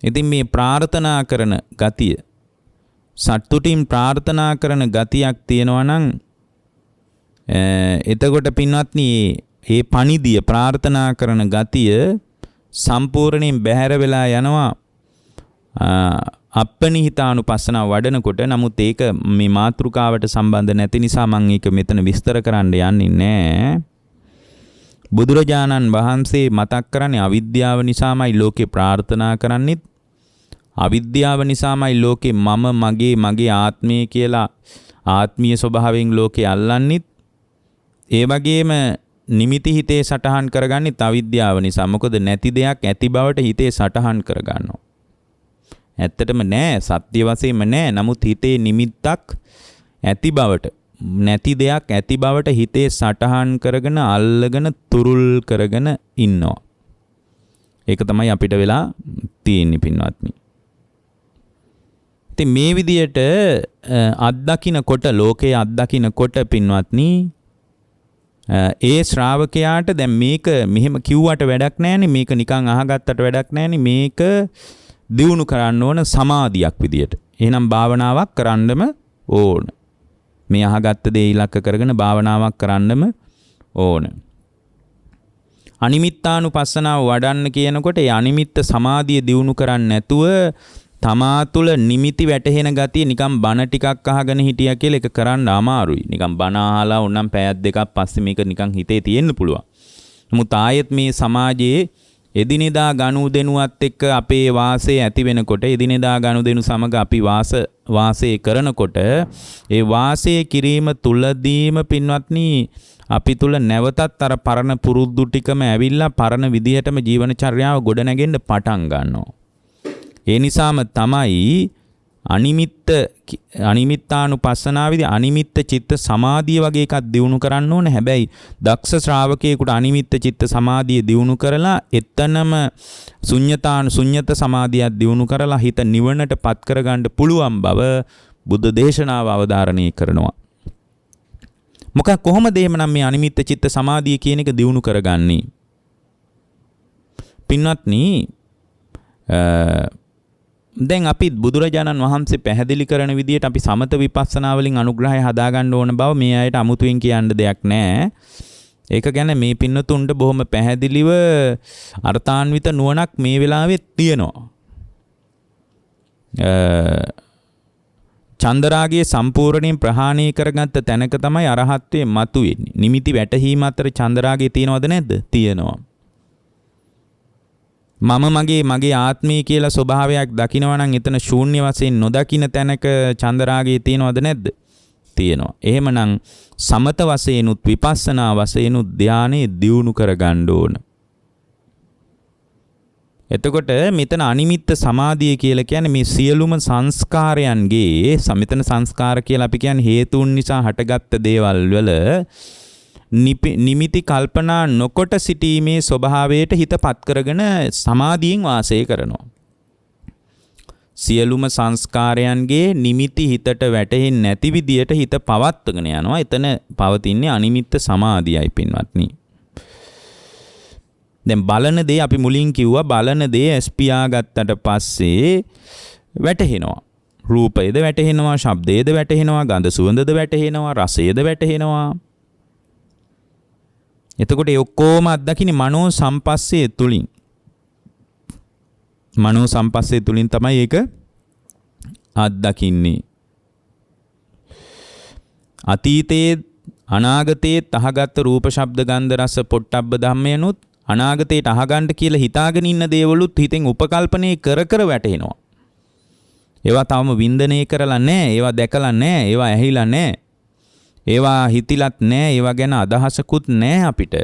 ඉතින් මේ ප්‍රාර්ථනා කරන ගතිය සතුටින් ප්‍රාර්ථනා කරන ගතියක් තියෙනවා නම් එතකොට පින්වත්නි ඒ පණිදිය ප්‍රාර්ථනා කරන ගතිය සම්පූර්ණයෙන් බැහැර වෙලා යනවා අපනිහිතානුපස්සනාව වඩනකොට. නමුත් ඒක මේ මාතෘකාවට සම්බන්ධ නැති නිසා මම ඒක මෙතන විස්තර කරන්න යන්නේ නැහැ. බුදුරජාණන් වහන්සේ මතක් කරන්නේ අවිද්‍යාව නිසාමයි ලෝකේ ප්‍රාර්ථනා කරන්නේත් අවිද්‍යාව නිසාමයි ලෝකේ මම මගේ ආත්මය කියලා ආත්මීය ස්වභාවයෙන් ලෝකේ අල්ලන්නේත් ඒ වගේම නිමිති හිතේ සටහන් කරගන්නෙත් අවිද්‍යාව නිසා. මොකද නැති දෙයක් ඇති බවට හිතේ සටහන් කරගන්නවා. ඇත්තටම නෑ, සත්‍ය වශයෙන්ම නෑ. නමුත් හිතේ නිමිත්තක් ඇති බවට නැති දෙයක් ඇති බවට හිතේ සටහන් කරගෙන අල්ලගෙන තුරුල් කරගෙන ඉන්නවා. ඒක තමයි අපිට වෙලා තියෙන්නේ පින්වත්නි. ඉතින් මේ විදියට අත්දකින්නකොට ලෝකයේ අත්දකින්නකොට පින්වත්නි ඒ ශ්‍රාවකයාට දැන් මේක මෙහෙම කිව්වට වැඩක් නැහැනේ, මේක නිකන් අහගත්තට වැඩක් නැහැනේ, මේක දියුණු කරන්න ඕන සමාධියක් විදියට. එහෙනම් භාවනාවක් කරන්නම ඕන. මේ අහගත්ත දේ ඉලක්ක කරගෙන භාවනාවක් කරන්නම ඕන. අනිමිත්තානුපස්සනාව වඩන්න කියනකොට ඒ අනිමිත්ත සමාධිය දියුණු කරන්නේ නැතුව තමා තුළ නිමිති වැටහෙන ගතිය නිකන් බණ ටිකක් අහගෙන හිටියා කියලා ඒක කරන්න අමාරුයි. නිකන් බණ අහලා උන්නම් පැයක් දෙකක් පස්සේ මේක නිකන් හිතේ තියෙන්න පුළුවන්. නමුත් ආයෙත් මේ සමාජයේ එදිනෙදා ගනුදෙනුවත් එක්ක අපේ වාසය ඇති වෙනකොට එදිනෙදා ගනුදෙනු සමග අපි වාසය කරනකොට ඒ වාසය කිරීම තුලදීම පින්වත්නි අපි තුල නැවතත් අර පරණ පුරුදු ටිකම ඇවිල්ලා පරණ විදිහටම ජීවනචර්යාව ගොඩනගෙන්න පටන් ගන්නවා. ඒ නිසාම තමයි අනිමිත්තානුපස්සනාවේදී අනිමිත්ත චිත්ත සමාධිය වගේ එකක් දියුණු කරන්න ඕනේ. හැබැයි දක්ෂ ශ්‍රාවකයෙකුට අනිමිත්ත චිත්ත සමාධිය දියුණු කරලා එතනම ශුන්්‍යත සමාධියක් දියුණු කරලා හිත නිවනට පත් කරගන්න පුළුවන් බව බුද්ධ දේශනාව අවධාරණය කරනවා. කොහොමද එහෙමනම් මේ අනිමිත්ත චිත්ත සමාධිය කියන එක දියුණු කරගන්නේ? පින්වත්නි දැන් අපි බුදුරජාණන් වහන්සේ පැහැදිලි කරන විදිහට අපි සමත විපස්සනා වලින් අනුග්‍රහය හදාගන්න ඕන බව මේ අයට අමුතුවෙන් කියන්න දෙයක් නැහැ. ඒක ගැන මේ පින්නතුන්ට බොහොම පැහැදිලිව අර්ථාන්විත නුවණක් මේ වෙලාවේ තියෙනවා. චන්දරාගයේ සම්පූර්ණයෙන් ප්‍රහාණය කරගත්ත තැනක තමයි අරහත්ත්වයේ මතුවෙන්නේ. නිමිති වැටහීම අතර චන්දරාගය තියෙනවද නැද්ද? තියෙනවා. මගේ ආත්මය කියලා ස්වභාවයක් දකිනවා නම් එතන ශූන්‍ය වශයෙන් නොදකින තැනක චන්දරාගය තියෙනවද නැද්ද? තියෙනවා. එහෙමනම් සමත වශයෙන්ුත් විපස්සනා වශයෙන්ුත් ධානයේ දියුණු කරගන්න ඕන. එතකොට මෙතන අනිමිත්ත සමාධිය කියලා කියන්නේ මේ සියලුම සංස්කාරයන්ගේ මෙතන සංස්කාර කියලා අපි කියන්නේ හේතුන් නිසා හටගත්ත දේවල් වල නිමිති කල්පනා නොකොට සිටීමේ ස්වභාවයට හිතපත් කරගෙන සමාධියෙන් වාසය කරනවා. සියලුම සංස්කාරයන්ගේ නිමිති හිතට වැටෙන්නේ නැති විදියට හිත පවත්වගෙන යනවා. එතන පවතින්නේ අනිමිත්ත සමාධියයි පින්වත්නි. දැන් බලන දේ අපි මුලින් කිව්වා බලන දේ ස්පියා ගත්තට පස්සේ වැටහෙනවා. රූපයද වැටහෙනවා, ශබ්දයද වැටහෙනවා, ගඳ සුවඳද වැටහෙනවා, රසයද වැටහෙනවා. එතකොට ඒ ඔක්කොම අත්දකින්නේ මනෝ සම්පස්සේ තුලින්. මනෝ සම්පස්සේ තුලින් තමයි ඒක අත්දකින්නේ. අතීතයේ අනාගතයේ තහගත් රූප ශබ්ද ගන්ධ රස පොට්ටබ්බ ධම්මයනුත් අනාගතයට අහගන්න කියලා හිතාගෙන ඉන්න දේවලුත් හිතෙන් උපකල්පනය කර කර වැටෙනවා. ඒවා තාම වින්දනය කරලා නැහැ, ඒවා දැකලා නැහැ, ඒවා ඇහිලා නැහැ. ඒවා හිතිලත් නැහැ, ඒවා ගැන අදහසකුත් නැහැ අපිට.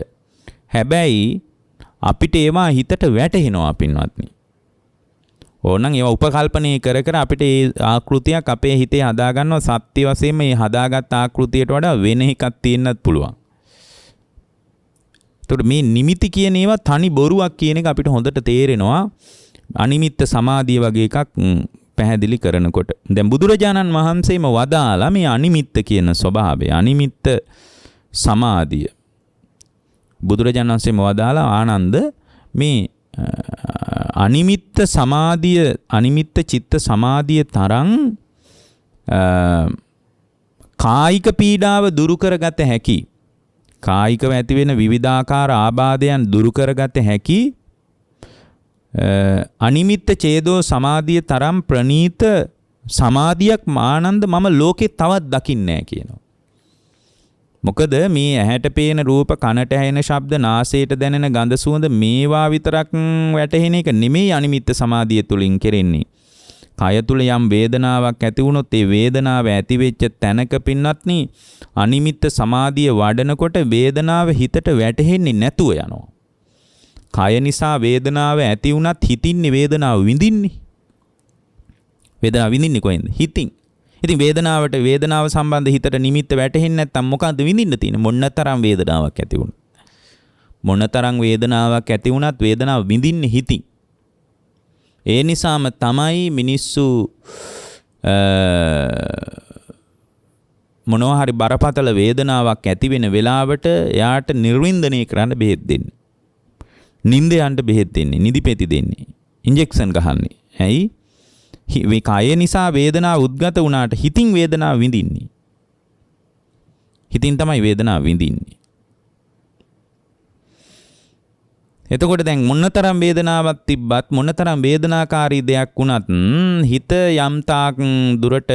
හැබැයි අපිට ඒවා හිතට වැටෙනවා පින්වත්නි. ඕනනම් ඒවා උපකල්පනය කර කර අපිට ඒ ආකෘතියක් අපේ හිතේ හදා ගන්නවා. සත්‍ය වශයෙන්ම මේ හදාගත් ආකෘතියට වඩා වෙන එකක් තියෙන්නත් පුළුවන්. එතකොට මේ නිමිති කියන ඒවා තනි බොරුවක් කියන එක අපිට හොඳට තේරෙනවා. අනිමිත්ත සමාධිය වගේ එකක් පැහැදිලි කරනකොට. දැන් බුදුරජාණන් වහන්සේම වදාලා මේ අනිමිත්ත කියන ස්වභාවය, අනිමිත්ත සමාධිය. බුදුරජාණන් වහන්සේම වදාලා ආනන්ද මේ අනිමිත්ත සමාධිය, අනිමිත්ත චිත්ත සමාධිය තරම් කායික පීඩාව දුරු කරගත හැකි, කායිකව ඇති වෙන විවිධාකාර ආබාධයන් දුරු කරගත හැකි අනිමිත්ත චේදෝ සමාධිය තරම් ප්‍රණීත සමාධියක් ආනන්ද මම ලෝකේ තවත් දකින්නේ නැහැ කියනවා. මොකද මේ ඇහැට පේන රූප, කනට ඇහෙන ශබ්ද, නාසයට දැනෙන ගඳ සුවඳ මේවා විතරක් වැටහෙන එක නෙමෙයි අනිමිත්ත සමාධිය තුලින් කෙරෙන්නේ. කය තුල යම් වේදනාවක් ඇති වුණොත් ඒ වේදනාව ඇති වෙච්ච තැනක පින්වත්නි අනිමිත්ත සමාධිය වඩනකොට වේදනාව හිතට වැටහෙන්නේ නැතුව යනවා. කය නිසා වේදනාව ඇති වුණත් හිතින්නේ වේදනාව විඳින්නේ. වේදනාව විඳින්නේ කොහෙන්ද? හිතින්. ඉතින් වේදනාව සම්බන්ධ හිතට නිමිත්ත වැටහෙන්නේ නැත්නම් මොකද්ද විඳින්න තියෙන්නේ? මොනතරම් වේදනාවක් ඇති වුණත්. මොනතරම් වේදනාවක් ඇති වුණත් වේදනාව විඳින්නේ හිතින්. ඒ නිසාම තමයි මිනිස්සු මොනවා හරි බරපතල වේදනාවක් ඇති වෙන වෙලාවට එයාට නිර්වින්දනය කරන්න බෙහෙත් දෙන්නේ. නිින්ද යන්න බෙහෙත් දෙන්නේ, නිදිපෙති දෙන්නේ, ඉන්ජෙක්ෂන් ගහන්නේ. ඇයි? මේ කය නිසා වේදනාව උද්ගත වුණාට හිතින් වේදනාව විඳින්නේ. හිතින් තමයි වේදනාව විඳින්නේ. එතකොට දැන් මොනතරම් වේදනාවක් තිබ්බත් මොනතරම් වේදනාකාරී දෙයක් වුණත් හිත යම් තාක් දුරට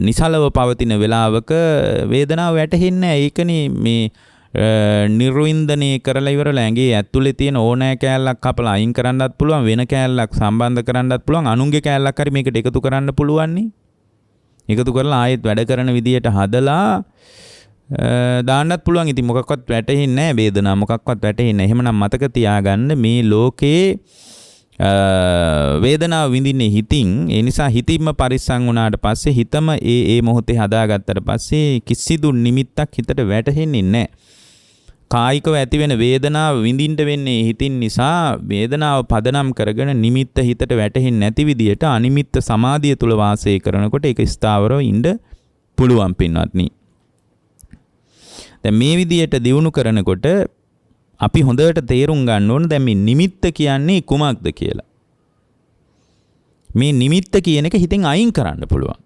නිසලව පවතින වෙලාවක වේදනාව වැටහෙන්නේ නැහැ. ඒකනේ මේ නිර්වින්දනය කරලා ඉවරලා ඇඟේ ඇතුලේ තියෙන ඕනෑ කෑල්ලක් කපලා අයින් කරන්නත් පුළුවන්, වෙන කෑල්ලක් සම්බන්ධ කරන්නත් පුළුවන්, අනුන්ගේ කෑල්ලක් හරි මේකට එකතු කරන්න පුළුවන් නේ. එකතු කරලා ආයෙත් වැඩ කරන විදියට හදලා දාන්නත් පුළුවන්. ඉතින් මොකක්වත් වැටෙන්නේ නැහැ වේදනාව, මොකක්වත් වැටෙන්නේ නැහැ. එහෙමනම් මතක තියාගන්න මේ ලෝකේ වේදනාව විඳින්නේ හිතින්. ඒ නිසා හිතින්ම පරිස්සම් වුණාට පස්සේ හිතම ඒ මොහොතේ හදාගත්තට පස්සේ කිසිදු නිමිත්තක් හිතට වැටෙන්නේ නැහැ. කායිකව ඇති වෙන වේදනාව විඳින්න වෙන්නේ හිතින් නිසා වේදනාව පදනම් කරගෙන නිමිත්ත හිතට වැටෙන්නේ නැති විදියට අනිමිත්ත සමාධිය තුල වාසය කරනකොට ඒක ස්ථාවරව ඉන්න පුළුවන් පින්වත්නි. දැන් මේ විදියට දියුණු කරනකොට අපි හොඳට තේරුම් ගන්න ඕන දැන් මේ නිමිත්ත කියන්නේ කුමක්ද කියලා. මේ නිමිත්ත කියන එක හිතෙන් අයින් කරන්න පුළුවන්.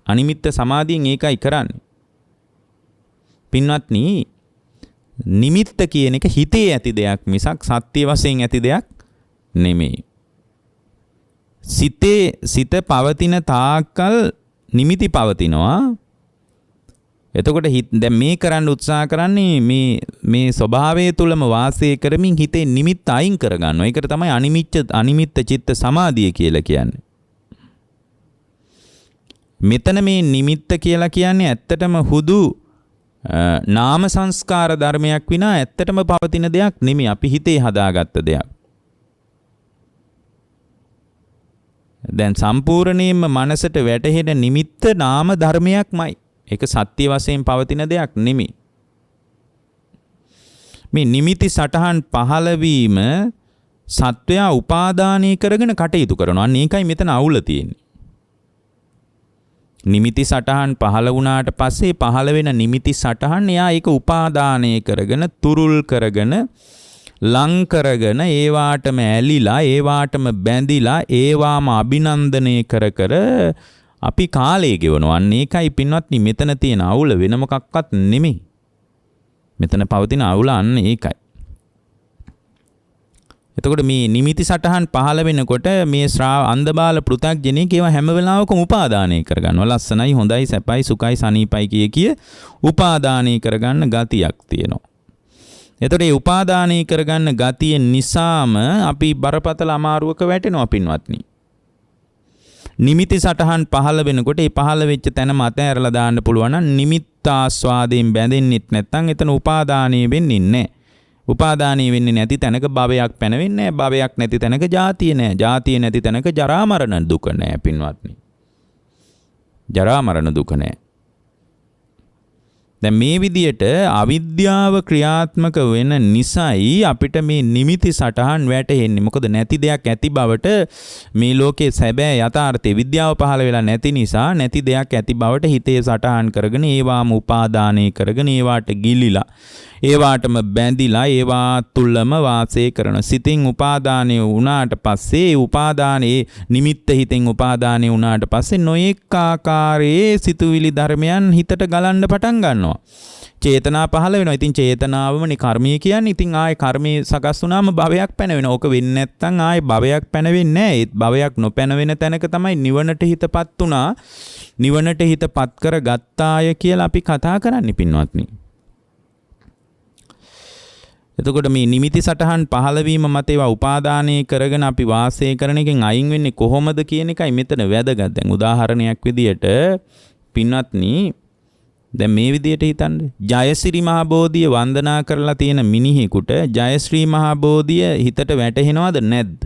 අනිමිත්ත සමාධියෙන් ඒකයි කරන්නේ. පින්වත්නි නිමිත්ත කියන එක හිතේ ඇති දෙයක් මිසක් සත්‍ය වශයෙන් ඇති දෙයක් නෙමෙයි. සිත පවතින තාක්කල් නිමිති පවතිනවා. එතකොට දැන් මේ කරන්න උත්සාහ කරන්නේ මේ ස්වභාවය තුලම වාසය කරමින් හිතේ නිමිත්ත අයින් කරගන්නවා. ඒකට තමයි අනිමිත්ත චිත්ත සමාධිය කියලා කියන්නේ. මෙතන මේ නිමිත්ත කියලා කියන්නේ ඇත්තටම හුදු නාම සංස්කාර ධර්මයක් විනා ඇත්තටම පවතින දෙයක් නෙමෙයි. අපි හිතේ හදාගත්ත දෙයක්. දැන් සම්පූර්ණයෙන්ම මනසට වැටහෙන නිමිත්ත නාම ධර්මයක්මයි. ඒක සත්‍ය වශයෙන් පවතින දෙයක් නෙමෙයි. මේ නිමිති සටහන් පහළ වීම සත්වයා උපාදානය කරගෙන කටයුතු කරනවා. අන්න ඒකයි මෙතන අවුල තියෙන්නේ. නිමිති සටහන් පහළ වුණාට පස්සේ පහළ වෙන නිමිති සටහන් එයා ඒක උපාදානය කරගෙන තුරුල් කරගෙන ලං කරගෙන ඒවාටම ඇලිලා ඒවාටම බැඳිලා ඒවාම අභිනන්දනය කර අපි කාලය ගෙවනවා. අන්න ඒකයි පින්වත්නි මෙතන තියෙන අවුල, වෙන මොකක්වත් නෙමෙයි. මෙතන පවතින අවුල අන්න ඒකයි. එතකොට මේ නිමිති සටහන් පහළ වෙනකොට මේ අන්ධබාල පෘථග්ජනෙක් ඒවා හැම වෙලාවකම උපාදානය කරගන්නවා. ලස්සනයි, හොඳයි, සැපයි, සුඛයි, සනීපයි කිය උපාදානය කරගන්න ගතියක් තියෙනවා. එතකොට මේ උපාදානය කරගන්න ගතිය නිසාම අපි බරපතල අමාරුවක වැටෙනවා පින්වත්නි. නිමිති සටහන් පහළ වෙනකොට ඒ පහළ වෙච්ච තැන මත ඇරලා දාන්න පුළුවන් නම් නිමිත්තාස්වාදයෙන් බැඳෙන්නෙත් නැත්නම් එතන උපාදානය වෙන්නේ නැහැ. උපාදානය වෙන්නේ නැති තැනක භවයක් පැනවෙන්නේ නැහැ. භවයක් නැති තැනක ජාතිය නැහැ. ජාතිය නැති තැනක ජරා මරණ දුක නැහැ පින්වත්නි. ජරා මරණ දුක නැහැ. දැන් මේ විදියට අවිද්‍යාව ක්‍රියාත්මක වෙන නිසායි අපිට මේ නිමිති සටහන් වැටෙන්නේ. මොකද නැති දෙයක් ඇති බවට මේ ලෝකයේ සැබෑ යථාර්ථයේ විද්‍යාව පහළ වෙලා නැති නිසා නැති දෙයක් ඇති බවට හිතේ සටහන් කරගෙන ඒවාම උපාදානය කරගෙන ඒවාට ගිලිලා ඒවාටම බැඳිලා ඒවා තුලම වාසය කරන සිතින් උපාදානය වුණාට පස්සේ උපාදානයේ නිමිත්ත හිතෙන් උපාදානය වුණාට පස්සේ නොඑක ආකාරයේ සිතුවිලි ධර්මයන් හිතට ගලන්න පටන් ගන්නවා. චේතනා පහළ වෙනවා. ඉතින් චේතනාවමනේ කර්මය කියන්නේ. ඉතින් ආයේ කර්මයේ සකස් වුණාම භවයක් පැනවෙනවා. ඕක වෙන්නේ නැත්නම් ආයේ භවයක් පැනවෙන්නේ නැහැ. ඒත් භවයක් නොපැනවෙන තැනක තමයි නිවනට හිතපත් වුණා. නිවනට හිතපත් කර ගත්තාය කියලා අපි කතා කරන්නේ පින්වත්නි. එතකොට මේ නිමිති සටහන් පහළ වීම මත ඒවා උපාදානය කරගෙන අපි වාසය කරන එකෙන් අයින් වෙන්නේ කොහොමද කියන එකයි මෙතන වැදගත්. දැන් උදාහරණයක් විදියට පින්වත්නි දැන් මේ විදියට හිතන්න. ජයශ්‍රී මහ බෝධිය වන්දනා කරලා තියෙන මිනිහෙකුට ජයශ්‍රී මහ බෝධිය හිතට වැටහෙනවද නැද්ද?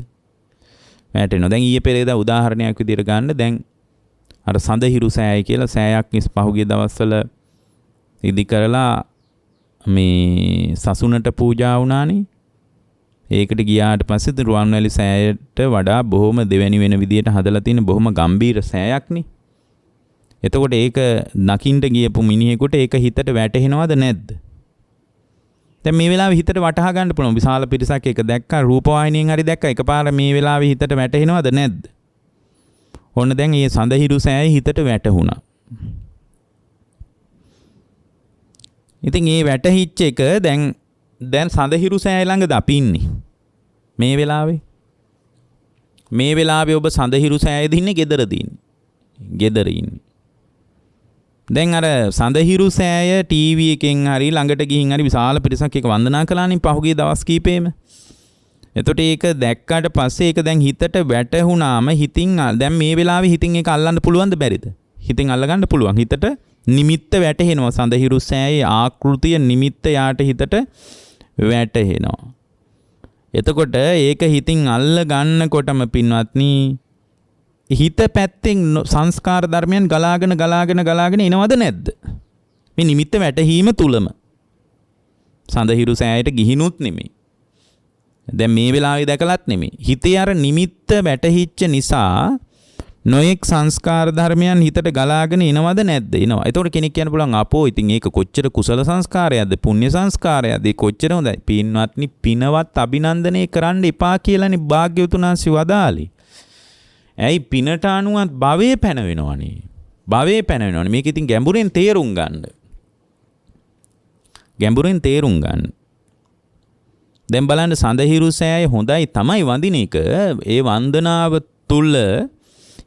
වැටෙනවා. දැන් ඊයේ පෙරේදා උදාහරණයක් විදියට ගන්න. දැන් අර සඳහිරු සෑය කියලා සෑයක් පහුගිය දවස්වල ඉදි කරලා මේ සසුනට පූජා වුණානේ. ඒකට ගියාට පස්සේ රුවන්වැලි සෑයට වඩා බොහොම දෙවැනි වෙන විදියට හදලා තියෙන බොහොම ගම්බීර සෑයක්නේ. එතකොට ඒක නකින්ට ගියපු මිනිහෙකුට ඒක හිතට වැටහෙනවද නැද්ද? දැන් මේ වෙලාවේ හිතට වටහා ගන්න පුළුවන්. විශාල පිරිසක් ඒක දැක්කා, රූපවාහිනියෙන් හරි දැක්කා. එකපාර මේ වෙලාවේ හිතට වැටහෙනවද නැද්ද? ඔන්න දැන් මේ සඳහිරු සෑය හිතට වැටහුණා. ඉතින් මේ වැටහිච්ච එක දැන් සඳහිරු සෑය ළඟද අපි ඉන්නේ මේ වෙලාවේ. මේ වෙලාවේ ඔබ සඳහිරු සෑයේද ඉන්නේ ගෙදරද ඉන්නේ? ගෙදර ඉන්නේ. දැන් අර සඳහිරු සෑය ටීවී එකෙන් හරි ළඟට ගිහින් හරි විශාල පිරිසක් එක වන්දනා කළානේ පහුගිය දවස් කීපෙම. එතකොට ඒක දැක්කට පස්සේ ඒක දැන් හිතට වැටහුණාම හිතින් දැන් මේ වෙලාවේ හිතින් ඒක අල්ලන්න පුළුවන්ද බැරිද? හිතින් අල්ලගන්න පුළුවන්. හිතට නිමිත්ත වැටහෙනවා. සඳහිරු සෑයේ ආකෘතිය නිමිත්ත යාට හිතට වැටහෙනවා. එතකොට ඒක හිතින් අල්ල ගන්නකොටම පින්වත්නි හිත පැත්තෙන් සංස්කාර ධර්මයන් ගලාගෙන එනවද නැද්ද? මේ නිමිත්ත වැටහීම තුලම. සඳහිරු සෑයට ගිහිනුත් නෙමෙයි. දැන් මේ වෙලාවේ දැකලත් නෙමෙයි. හිතේ අර නිමිත්ත වැටහිච්ච නිසා නොයෙක් සංස්කාර ධර්මයන් හිතට ගලාගෙන එනවද නැද්ද? එනවා. එතකොට කෙනෙක් කියන්න පුළුවන් අපෝ ඉතින් ඒක කොච්චර කුසල සංස්කාරයක්ද පුණ්‍ය සංස්කාරයක්ද? ඒ කොච්චර හොඳයි. පින්වත්නි පිනවත් අභිනන්දනය කරන්න එපා කියලානේ භාග්‍යවතුන් වහන්සේ වදාළේ. ඇයි පිනට අනුවත් භවයේ පැනවෙනවනේ. භවයේ පැනවෙනවනේ. මේක ඉතින් ගැඹුරෙන් තේරුම් ගන්න. ගැඹුරින් තේරුම් ගන්න. දැන් බලන්න සඳහිරු සෑය හොඳයි තමයි වඳින එක. ඒ වන්දනාව තුල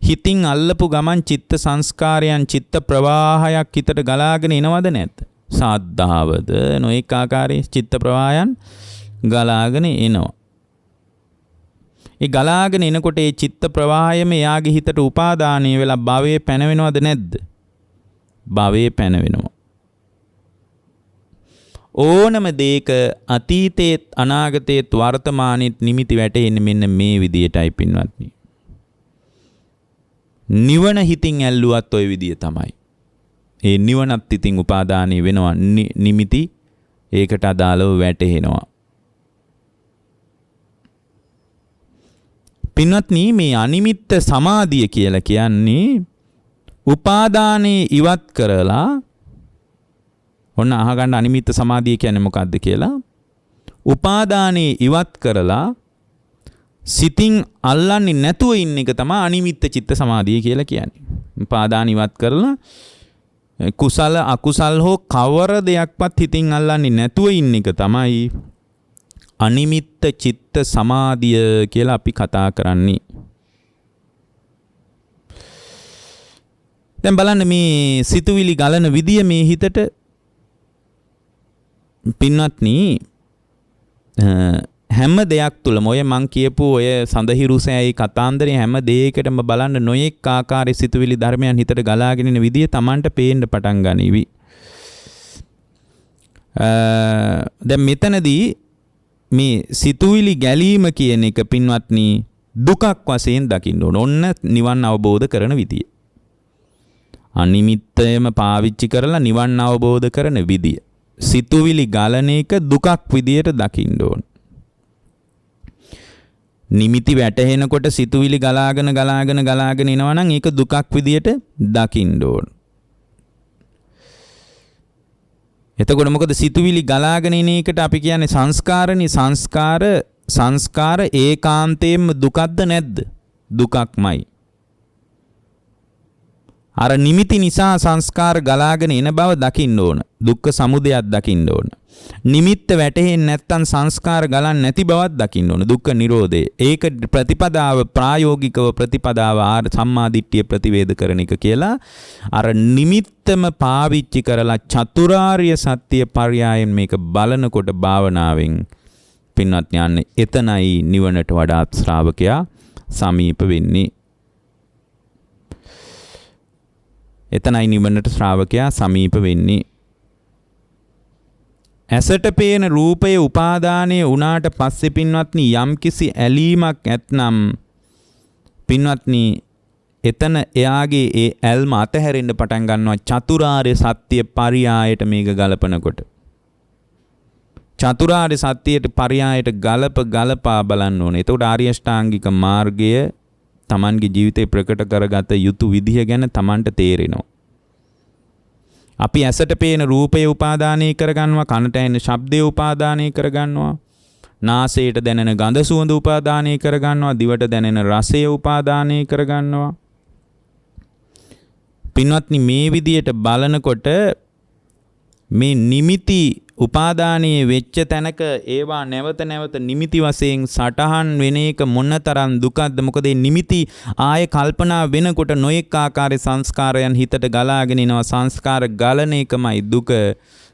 හිතින් අල්ලපු ගමන් චිත්ත සංස්කාරයන් චිත්ත ප්‍රවාහයක් හිතට ගලාගෙන එනවද නැද්ද? සාද්ධාවද නොඑක ආකාරයේ චිත්ත ප්‍රවාහයන් ගලාගෙන එනවා. ඒ ගලාගෙන එනකොට ඒ චිත්ත ප්‍රවාහයම එයාගේ හිතට උපාදානීය වෙලා භවයේ පැනවෙනවද නැද්ද? භවයේ පැනවෙනවා. ඕනම දෙයක අතීතේත් අනාගතේත් වර්තමානෙත් නිමිති වැටෙන්නේ මෙන්න මේ විදියටයි පින්වත්නි. නිවන හිතින් ඇල්ලුවත් ওই විදිය තමයි. ඒ නිවනත් ඉතින් උපාදානීය වෙනවා. නිමිති ඒකට අදාළව වැටෙනවා. පින්වත්නි මේ අනිමිත්ත සමාධිය කියලා කියන්නේ උපාදානේ ඉවත් කරලා ඔන්න අහගන්න අනිමිත්ත සමාධිය කියන්නේ මොකක්ද කියලා. උපාදානේ ඉවත් කරලා සිතින් අල්ලන්නේ නැතුව ඉන්න එක තමයි අනිමිත්ත චිත්ත සමාධිය කියලා කියන්නේ. උපාදාන ඉවත් කරලා කුසල අකුසල් හෝ කවර දෙයක්වත් හිතින් අල්ලන්නේ නැතුව ඉන්න එක තමයි අනිමිත්ත චිත්ත සමාධිය කියලා අපි කතා කරන්නේ. දැන් බලන්න මේ සිතුවිලි ගලන විදිය මේ හිතට පින්වත්නි හැම දෙයක් තුළම ඔය මං කියපු ඔය සඳහිරු සෑයි කතාන්දරේ හැම දෙයකටම බලන්න නොයෙක් ආකාරයේ සිතුවිලි ධර්මයන් හිතට ගලාගෙන එන විදිය Tamanට පේන්න පටන් ගනිවි. දැන් මෙතනදී මේ සිතුවිලි ගැලීම කියන එක පින්වත්නි දුකක් වශයෙන් දකින්න ඕන. ඔන්න නිවන් අවබෝධ කරන විදිය. අනිමිත්තයම පාවිච්චි කරලා නිවන් අවබෝධ කරන විදිය. සිතුවිලි ගලන එක දුකක් විදියට දකින්න ඕන. නිමිති වැටහෙනකොට සිතුවිලි ගලාගෙන එනවා නම් ඒක දුකක් විදියට දකින්න ඕන. එතකොට මොකද සිතුවිලි ගලාගෙන එන එකට අපි කියන්නේ සංස්කාරනේ. සංස්කාර ඒකාන්තයෙන්ම දුකක්ද නැද්ද? දුකක්මයි. අර නිමිති නිසා සංස්කාර ගලාගෙන එන බව දකින්න ඕන. දුක්ඛ සමුදයක් දකින්න ඕන. නිමිත්ත වැටහෙන්නේ නැත්නම් සංස්කාර ගලන්නේ නැති බවක් දකින්න ඕන. දුක්ඛ නිරෝධය. ඒක ප්‍රතිපදාව ප්‍රායෝගිකව ප්‍රතිපදාව සම්මා දිට්ඨිය ප්‍රතිවේද කරන එක කියලා අර නිමිත්තම පාවිච්චි කරලා චතුරාර්ය සත්‍ය පරයයන් මේක බලනකොට භාවනාවෙන් පින්වත් ඥාන්නේ එතනයි නිවනට වඩාත් ශ්‍රාවකයා සමීප වෙන්නේ. එතනයි නිවනට ශ්‍රාවකයා සමීප වෙන්නේ. ඇසට පේන රූපයේ උපාදානය වුණාට පස්සේ පින්වත්නි යම්කිසි ඇලීමක් ඇතනම් පින්වත්නි එතන එයාගේ ඒ ඇල්ම අතහැරෙන්න පටන් ගන්නවා චතුරාර්ය සත්‍ය පරියායට මේක ගලපනකොට. චතුරාර්ය සත්‍යයට පරියායට ගලපා බලන්න ඕනේ. එතකොට ආර්ය අෂ්ටාංගික මාර්ගය Tamanගේ ජීවිතේ ප්‍රකට කරගත යුතු විදිහ ගැන Tamanට තේරෙනවා. අපි ඇසට පේන රූපය උපාදානය කරගන්නවා, කනට ඇහෙන ශබ්දය උපාදානය කරගන්නවා, නාසයට දැනෙන ගඳ සුවඳ උපාදානය කරගන්නවා, දිවට දැනෙන රසය උපාදානය කරගන්නවා. පින්වත්නි මේ විදියට බලනකොට මේ නිමිති උපාදානයේ වෙච්ච තැනක ඒවා නැවත නිමිති වශයෙන් සටහන් වෙන එක මොනතරම් දුකක්ද? මොකද මේ නිමිති ආයේ කල්පනා වෙනකොට නොඑක ආකාරයේ සංස්කාරයන් හිතට ගලාගෙන එනවා. සංස්කාර ගලන එකමයි දුක.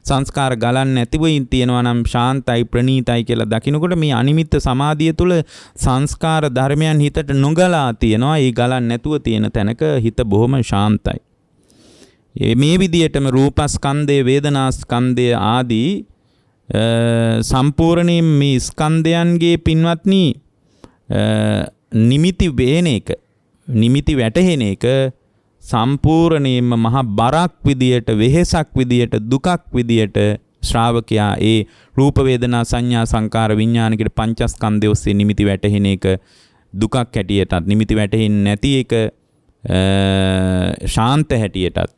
සංස්කාර ගලන්නේ නැතිව තියෙනවා නම් ශාන්තයි ප්‍රණීතයි කියලා දකින්නකොට මේ අනිමිත්ත සමාධිය තුළ සංස්කාර ධර්මයන් හිතට නොගලා තියෙනවා. ඒ ගලන්නේ නැතුව තියෙන තැනක හිත බොහොම ශාන්තයි. මේ විදියටම රූපස්කන්ධය, වේදනාස්කන්ධය ආදී සම්පූර්ණයෙන් මේ ස්කන්ධයන්ගේ පින්වත්නි නිමිති වේන එක, නිමිති වැටහෙන එක සම්පූර්ණයෙන්ම මහා බරක් විදියට, වෙහෙසක් විදියට, දුකක් විදියට ශ්‍රාවකයා ඒ රූප වේදනා සංඥා සංකාර විඥාන කියන පංචස්කන්ධය ඔස්සේ නිමිති වැටහෙන එක දුකක් හැටියටත්, නිමිති වැටහෙන්නේ නැති එක ශාන්ත හැටියටත්,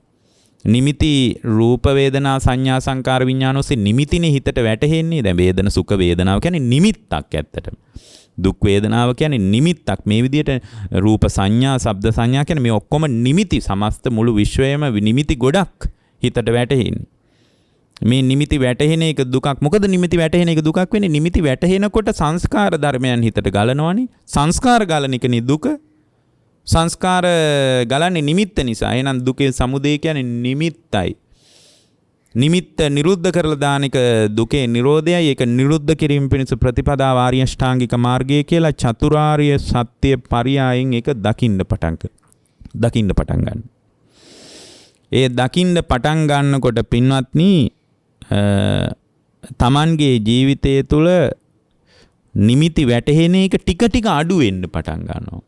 නිමිති රූප වේදනා සංඥා සංකාර විඥාන ඔස්සේ නිමිතිනේ හිතට වැටහෙන්නේ. දැන් වේදන සුඛ වේදනාව කියන්නේ නිමිත්තක් ඇත්තටම. දුක් වේදනාව කියන්නේ නිමිත්තක්. මේ විදිහට රූප සංඥා, ශබ්ද සංඥා කියන්නේ මේ ඔක්කොම නිමිති. සමස්ත මුළු විශ්වයම නිමිති ගොඩක් හිතට වැටහෙන්නේ. මේ නිමිති වැටහෙන එක දුකක්. මොකද නිමිති වැටහෙන එක දුකක් වෙන්නේ? නිමිති වැටහෙනකොට සංස්කාර ධර්මයන් හිතට ගලනවනේ. සංස්කාර ගලන එකනේ දුක. සංස්කාර ගලන්නේ නිමිත්ත නිසා. එහෙනම් දුකේ සමුදය කියන්නේ නිමිත්තයි. නිමිත්ත නිරුද්ධ කරලා දාන එක දුකේ නිරෝධයයි. ඒක නිරුද්ධ කිරීම පිණිස ප්‍රතිපදාව ආර්ය අෂ්ටාංගික මාර්ගය කියලා චතුරාර්ය සත්‍ය පරියායෙන් ඒක දකින්න පටන් ගන්න. ඒ දකින්න පටන් ගන්නකොට පින්වත්නි තමන්ගේ ජීවිතය තුළ නිමිති වැටහෙන එක ටික ටික අඩු වෙන්න පටන් ගන්නවා.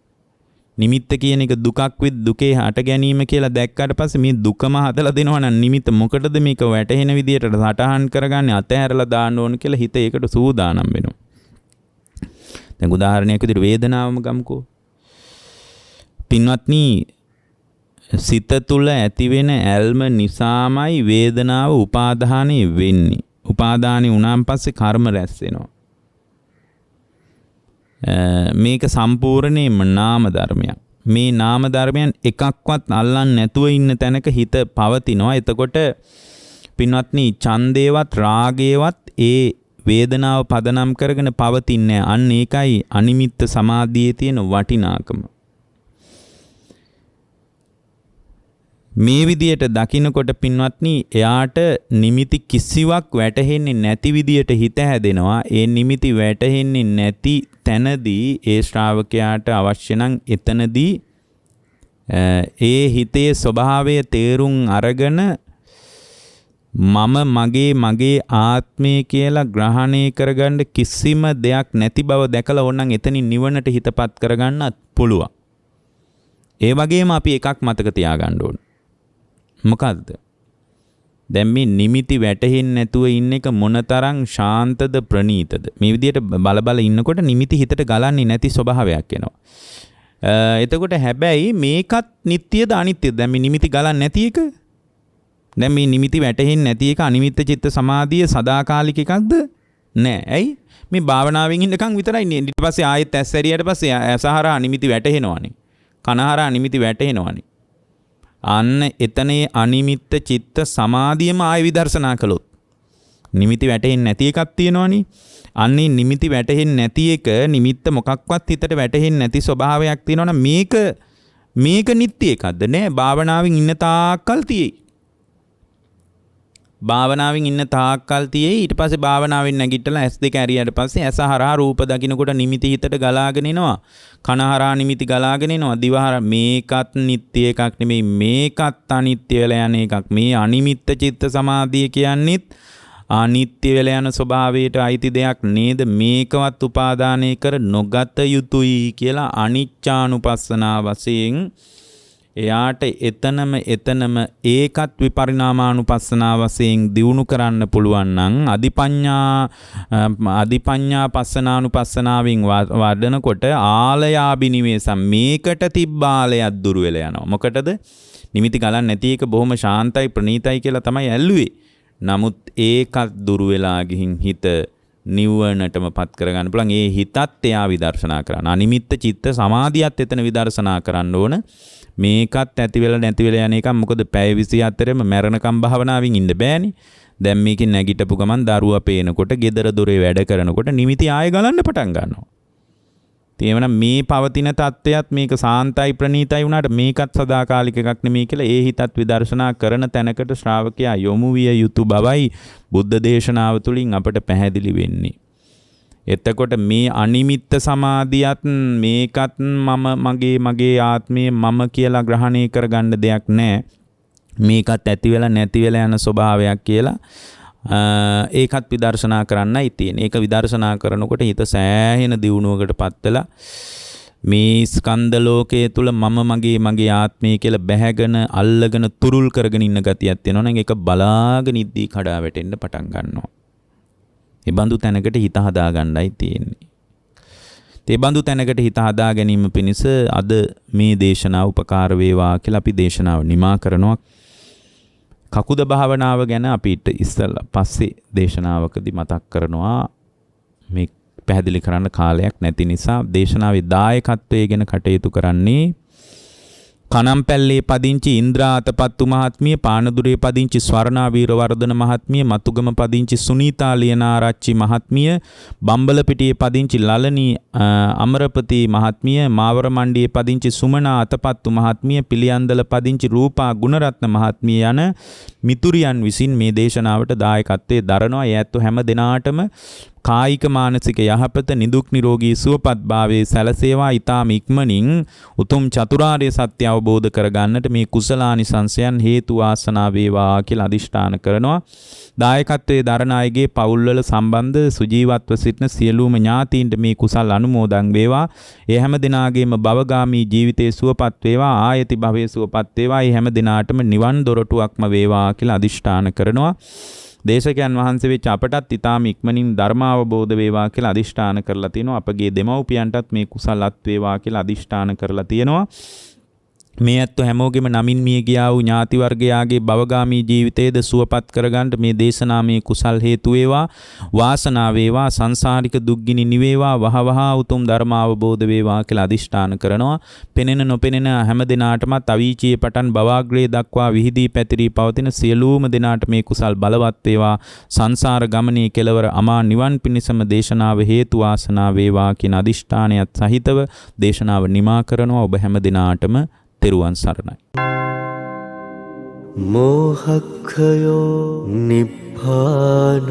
නිමිත්ත කියන එක දුකක් විත් දුකේ හට ගැනීම කියලා දැක්කට පස්සේ මේ දුකම හදලා දෙනවා නම් නිමිත්ත මොකටද මේක වැටහෙන විදියට සටහන් කරගන්නේ අතහැරලා දාන්න ඕන කියලා හිත ඒකට සූදානම් වෙනවා. දැන් උදාහරණයක් විදිහට වේදනාවම ගමුකෝ. පින්වත්නි සිත තුළ ඇතිවෙන ඇල්ම නිසාමයි වේදනාව උපාදානෙ වෙන්නේ. උපාදානෙ වුණාන් පස්සේ කර්ම රැස් වෙනවා. මේක සම්පූර්ණයෙන්ම නාම ධර්මයක්. මේ නාම ධර්මයන් එකක්වත් අල්ලන්නේ නැතුව ඉන්න තැනක හිත පවතිනවා. එතකොට පින්වත්නි ඡන්දේවත් රාගේවත් ඒ වේදනාව පදනම් කරගෙන පවතින්නේ. අන්න ඒකයි අනිමිත්ත සමාධියේ තියෙන වටිනාකම. මේ විදියට දකින්නකොට පින්වත්නි එයාට නිමිති කිසිවක් වැටහෙන්නේ නැති විදියට හිත හැදෙනවා. ඒ නිමිති වැටහෙන්නේ නැති තැනදී ඒ ශ්‍රාවකයාට අවශ්‍ය නම් එතනදී ඒ හිතේ ස්වභාවය තේරුම් අරගෙන මම මගේ ආත්මය කියලා ග්‍රහණය කරගන්න කිසිම දෙයක් නැති බව දැකලා ඕනනම් එතනින් නිවනට හිතපත් කරගන්නත් පුළුවන්. ඒ වගේම අපි එකක් මතක තියාගන්න ඕන. මොකද්ද? දැන් මේ නිමිති වැටහෙන්නේ නැතුව ඉන්න එක මොනතරම් ශාන්තද ප්‍රණීතද? මේ විදිහට බල ඉන්නකොට නිමිති හිතට ගලන්නේ නැති ස්වභාවයක් එනවා. එතකොට හැබැයි මේකත් නිට්ටියද අනිත්‍යද? දැන් මේ නිමිති ගලන්නේ නැති එක. දැන් මේ නිමිති වැටහෙන්නේ නැති එක අනිමිත්ත චිත්ත සමාධිය සදාකාලික එකක්ද? නෑ. ඇයි? මේ භාවනාවෙන් ඉන්නකම් විතරයි නේ. ඊට පස්සේ ආයෙත් ඇස් ඇරියට පස්සේ ඇසහරා නිමිති වැටහෙනවනේ. කනහරා නිමිති වැටහෙනවනේ. අන්න එතනේ අනිමිත්ත චිත්ත සමාධියම ආය විදර්ශනා කළොත් නිමිති වැටෙන්නේ නැති එකක් තියෙනවනේ. අන්නේ නිමිති වැටෙන්නේ නැති එක නිමිත්ත මොකක්වත් හිතට වැටෙන්නේ නැති ස්වභාවයක් තියෙනවනම් මේක නිත්‍ය එකක්ද? නෑ. භාවනාවෙන් ඉන්න තාක්කල් තියෙයි. භාවනාවෙන් ඉන්න තාක්කල් තියෙයි. ඊට පස්සේ භාවනාවෙන් නැගිටලා S2 ඇරියට පස්සේ ඇස හරහා රූප දකින්නකොට නිමිති හිතට ගලාගෙන එනවා. කන හරහා නිමිති ගලාගෙන එනවා. දිව හරහා මේකත් නිත්‍ය එකක් නෙමෙයි. මේකත් අනිත්‍ය වෙලා යන එකක්. මේ අනිමිත්ත චිත්ත සමාධිය කියන්නේත් අනිත්‍ය වෙලා යන ස්වභාවයට අයිති දෙයක් නේද? මේකවත් උපාදානය කර නොගත යුතුයි කියලා අනිච්චානුපස්සනා වශයෙන් එයාට එතනම ඒකත් විපරිණාමානුපස්සනා වශයෙන් දියුණු කරන්න පුළුවන් නම් අධිපඤ්ඤා පස්සනානුපස්සනාවෙන් වඩනකොට ආලයාබිනිවේසම් මේකට තිබ්බාලයක් දුර වෙලා යනවා. මොකටද? නිමිති ගලන් නැති එක බොහොම ශාන්තයි ප්‍රණීතයි කියලා තමයි ඇල්ලුවේ. නමුත් ඒකත් දුර වෙලා ගිහින් හිත නිවනටම පත් කරගන්න පුළුවන්. ඒ හිතත් එයා විදර්ශනා කරන්න. අනිමිත්ත චිත්ත සමාධියත් එතන විදර්ශනා කරන්න ඕන. මේකත් ඇති වෙලා නැති වෙලා යන එක. මොකද පැය 24ම මරණකම් භාවනාවෙන් ඉන්න බෑනේ. දැන් මේකෙන් නැගිටපු ගමන් දරුවා පේනකොට, gedara dore වැඩ කරනකොට නිමිති ආයෙ ගලන්න පටන් ගන්නවා. තේමනම් මේ පවතින தත්වයක් මේක සාන්තයි ප්‍රණීතයි වුණාට මේකත් සදාකාලික එකක් නෙමෙයි කියලා ඒ හිතත් විදර්ශනා කරන තැනකට ශ්‍රාවකයා යොමු විය යුතු බවයි බුද්ධ දේශනාව තුළින් අපට පැහැදිලි වෙන්නේ. එතකොට මේ අනිමිත්ත සමාධියත් මේකත් මගේ ආත්මය මම කියලා ග්‍රහණය කරගන්න දෙයක් නැහැ. මේකත් ඇති වෙලා නැති වෙලා යන ස්වභාවයක් කියලා ඒකත් විදර්ශනා කරන්නයි තියෙන්නේ. ඒක විදර්ශනා කරනකොට හිත සෑහෙන දියුණුවකටපත් වෙලා මේ ස්කන්ධ ලෝකයේ තුල මගේ ආත්මය කියලා බැහැගෙන අල්ලගෙන තුරුල් කරගෙන ඉන්න ගතියක් තියෙනවා නම් ඒක බලාගෙන ඉද්දී කඩා වැටෙන්න පටන් ගන්නවා. ඒ බඳු තැනකට හිත හදා ගන්නයි තියෙන්නේ. ඒ බඳු තැනකට හිත හදා ගැනීම පිණිස අද මේ දේශනාව උපකාර වේවා කියලා අපි දේශනාව නිමා කරනවා. කකුද භාවනාව ගැන අපිට ඉස්සෙල්ලා පස්සේ දේශනාවකදී මතක් කරනවා. මේ පැහැදිලි කරන්න කාලයක් නැති නිසා දේශනාවේ දායකත්වයේ ගැන කටයුතු කරන්නේ කනම්පැල්ලේ පදිංචි ඉන්ද්‍රාතපත්තු මහත්මිය, පානදුරේ පදිංචි ස්වර්ණා වීරවර්ධන මහත්මිය, මතුගම පදිංචි සුනීතා ලියනාරච්චි මහත්මිය, බම්බලපිටියේ පදිංචි ලලනී අමරපති මහත්මිය, මාවර මණ්ඩියේ පදිංචි සුමනා අතපත්තු මහත්මිය, පිළියන්දල පදිංචි රූපා ගුණරත්න මහත්මිය යන මිතුරියන් විසින් මේ දේශනාවට දායකත්වයේ දරනවා. ඒ ඇත්තෝ හැම දිනාටම කායික මානසික යහපත, නිදුක් නිරෝගී සුවපත් භාවයේ සැලසේවා. ඊ타ම ඉක්මනින් උතුම් චතුරාර්ය සත්‍ය අවබෝධ කරගන්නට මේ කුසලානිසංසයන් හේතු වාසනා වේවා කියලා අදිෂ්ඨාන කරනවා. දායකත්වයේ දරන අයගේ පවුල්වල සම්බන්ධ සුජීවත්ව සිටින සියලුම ඥාතීන්ට මේ කුසල් අනුමෝදන් වේවා. ඒ හැම දිනාගේම භවගාමී ජීවිතයේ සුවපත් වේවා, ආයති භවයේ සුවපත් වේවා. ඒ හැම දිනාටම නිවන් දොරටුවක්ම වේවා කියලා අදිෂ්ඨාන කරනවා. දේශකයන් වහන්සේ වෙච්ච අපටත් ඊටාම ඉක්මනින් ධර්ම අවබෝධ වේවා කියලා අදිෂ්ඨාන කරලා තියෙනවා. අපගේ දෙමව්පියන්ටත් මේ කුසලත් වේවා කියලා අදිෂ්ඨාන කරලා තියෙනවා. මේ ඇත්තෝ හැමෝගෙම නමින් මිය ගියා වූ ඥාති වර්ගයාගේ භවගාමී ජීවිතයේද සුවපත් කරගන්න මේ දේශනාමය කුසල් හේතු වේවා, වාසනාව වේවා, සංසාරික දුක්ගිනි නිවේවා, වහවහ උතුම් ධර්ම අවබෝධ වේවා කියලා අදිෂ්ඨාන කරනවා. පෙනෙන නොපෙනෙන හැම දිනාටමත් අවීචියේ පටන් භවාග්‍රේ දක්වා විහිදී පැතිරී පවතින සියලුම දිනාට මේ කුසල් බලවත් වේවා. සංසාර ගමනේ කෙලවර අමා නිවන් පිණිසම දේශනාව හේතු වාසනා වේවා කියන අදිෂ්ඨානයත් සහිතව දේශනාව නිමා කරනවා. ඔබ හැම දිනාටම තෙරුවන් සරණයි. මෝහක්ඛයෝ නිබ්බානං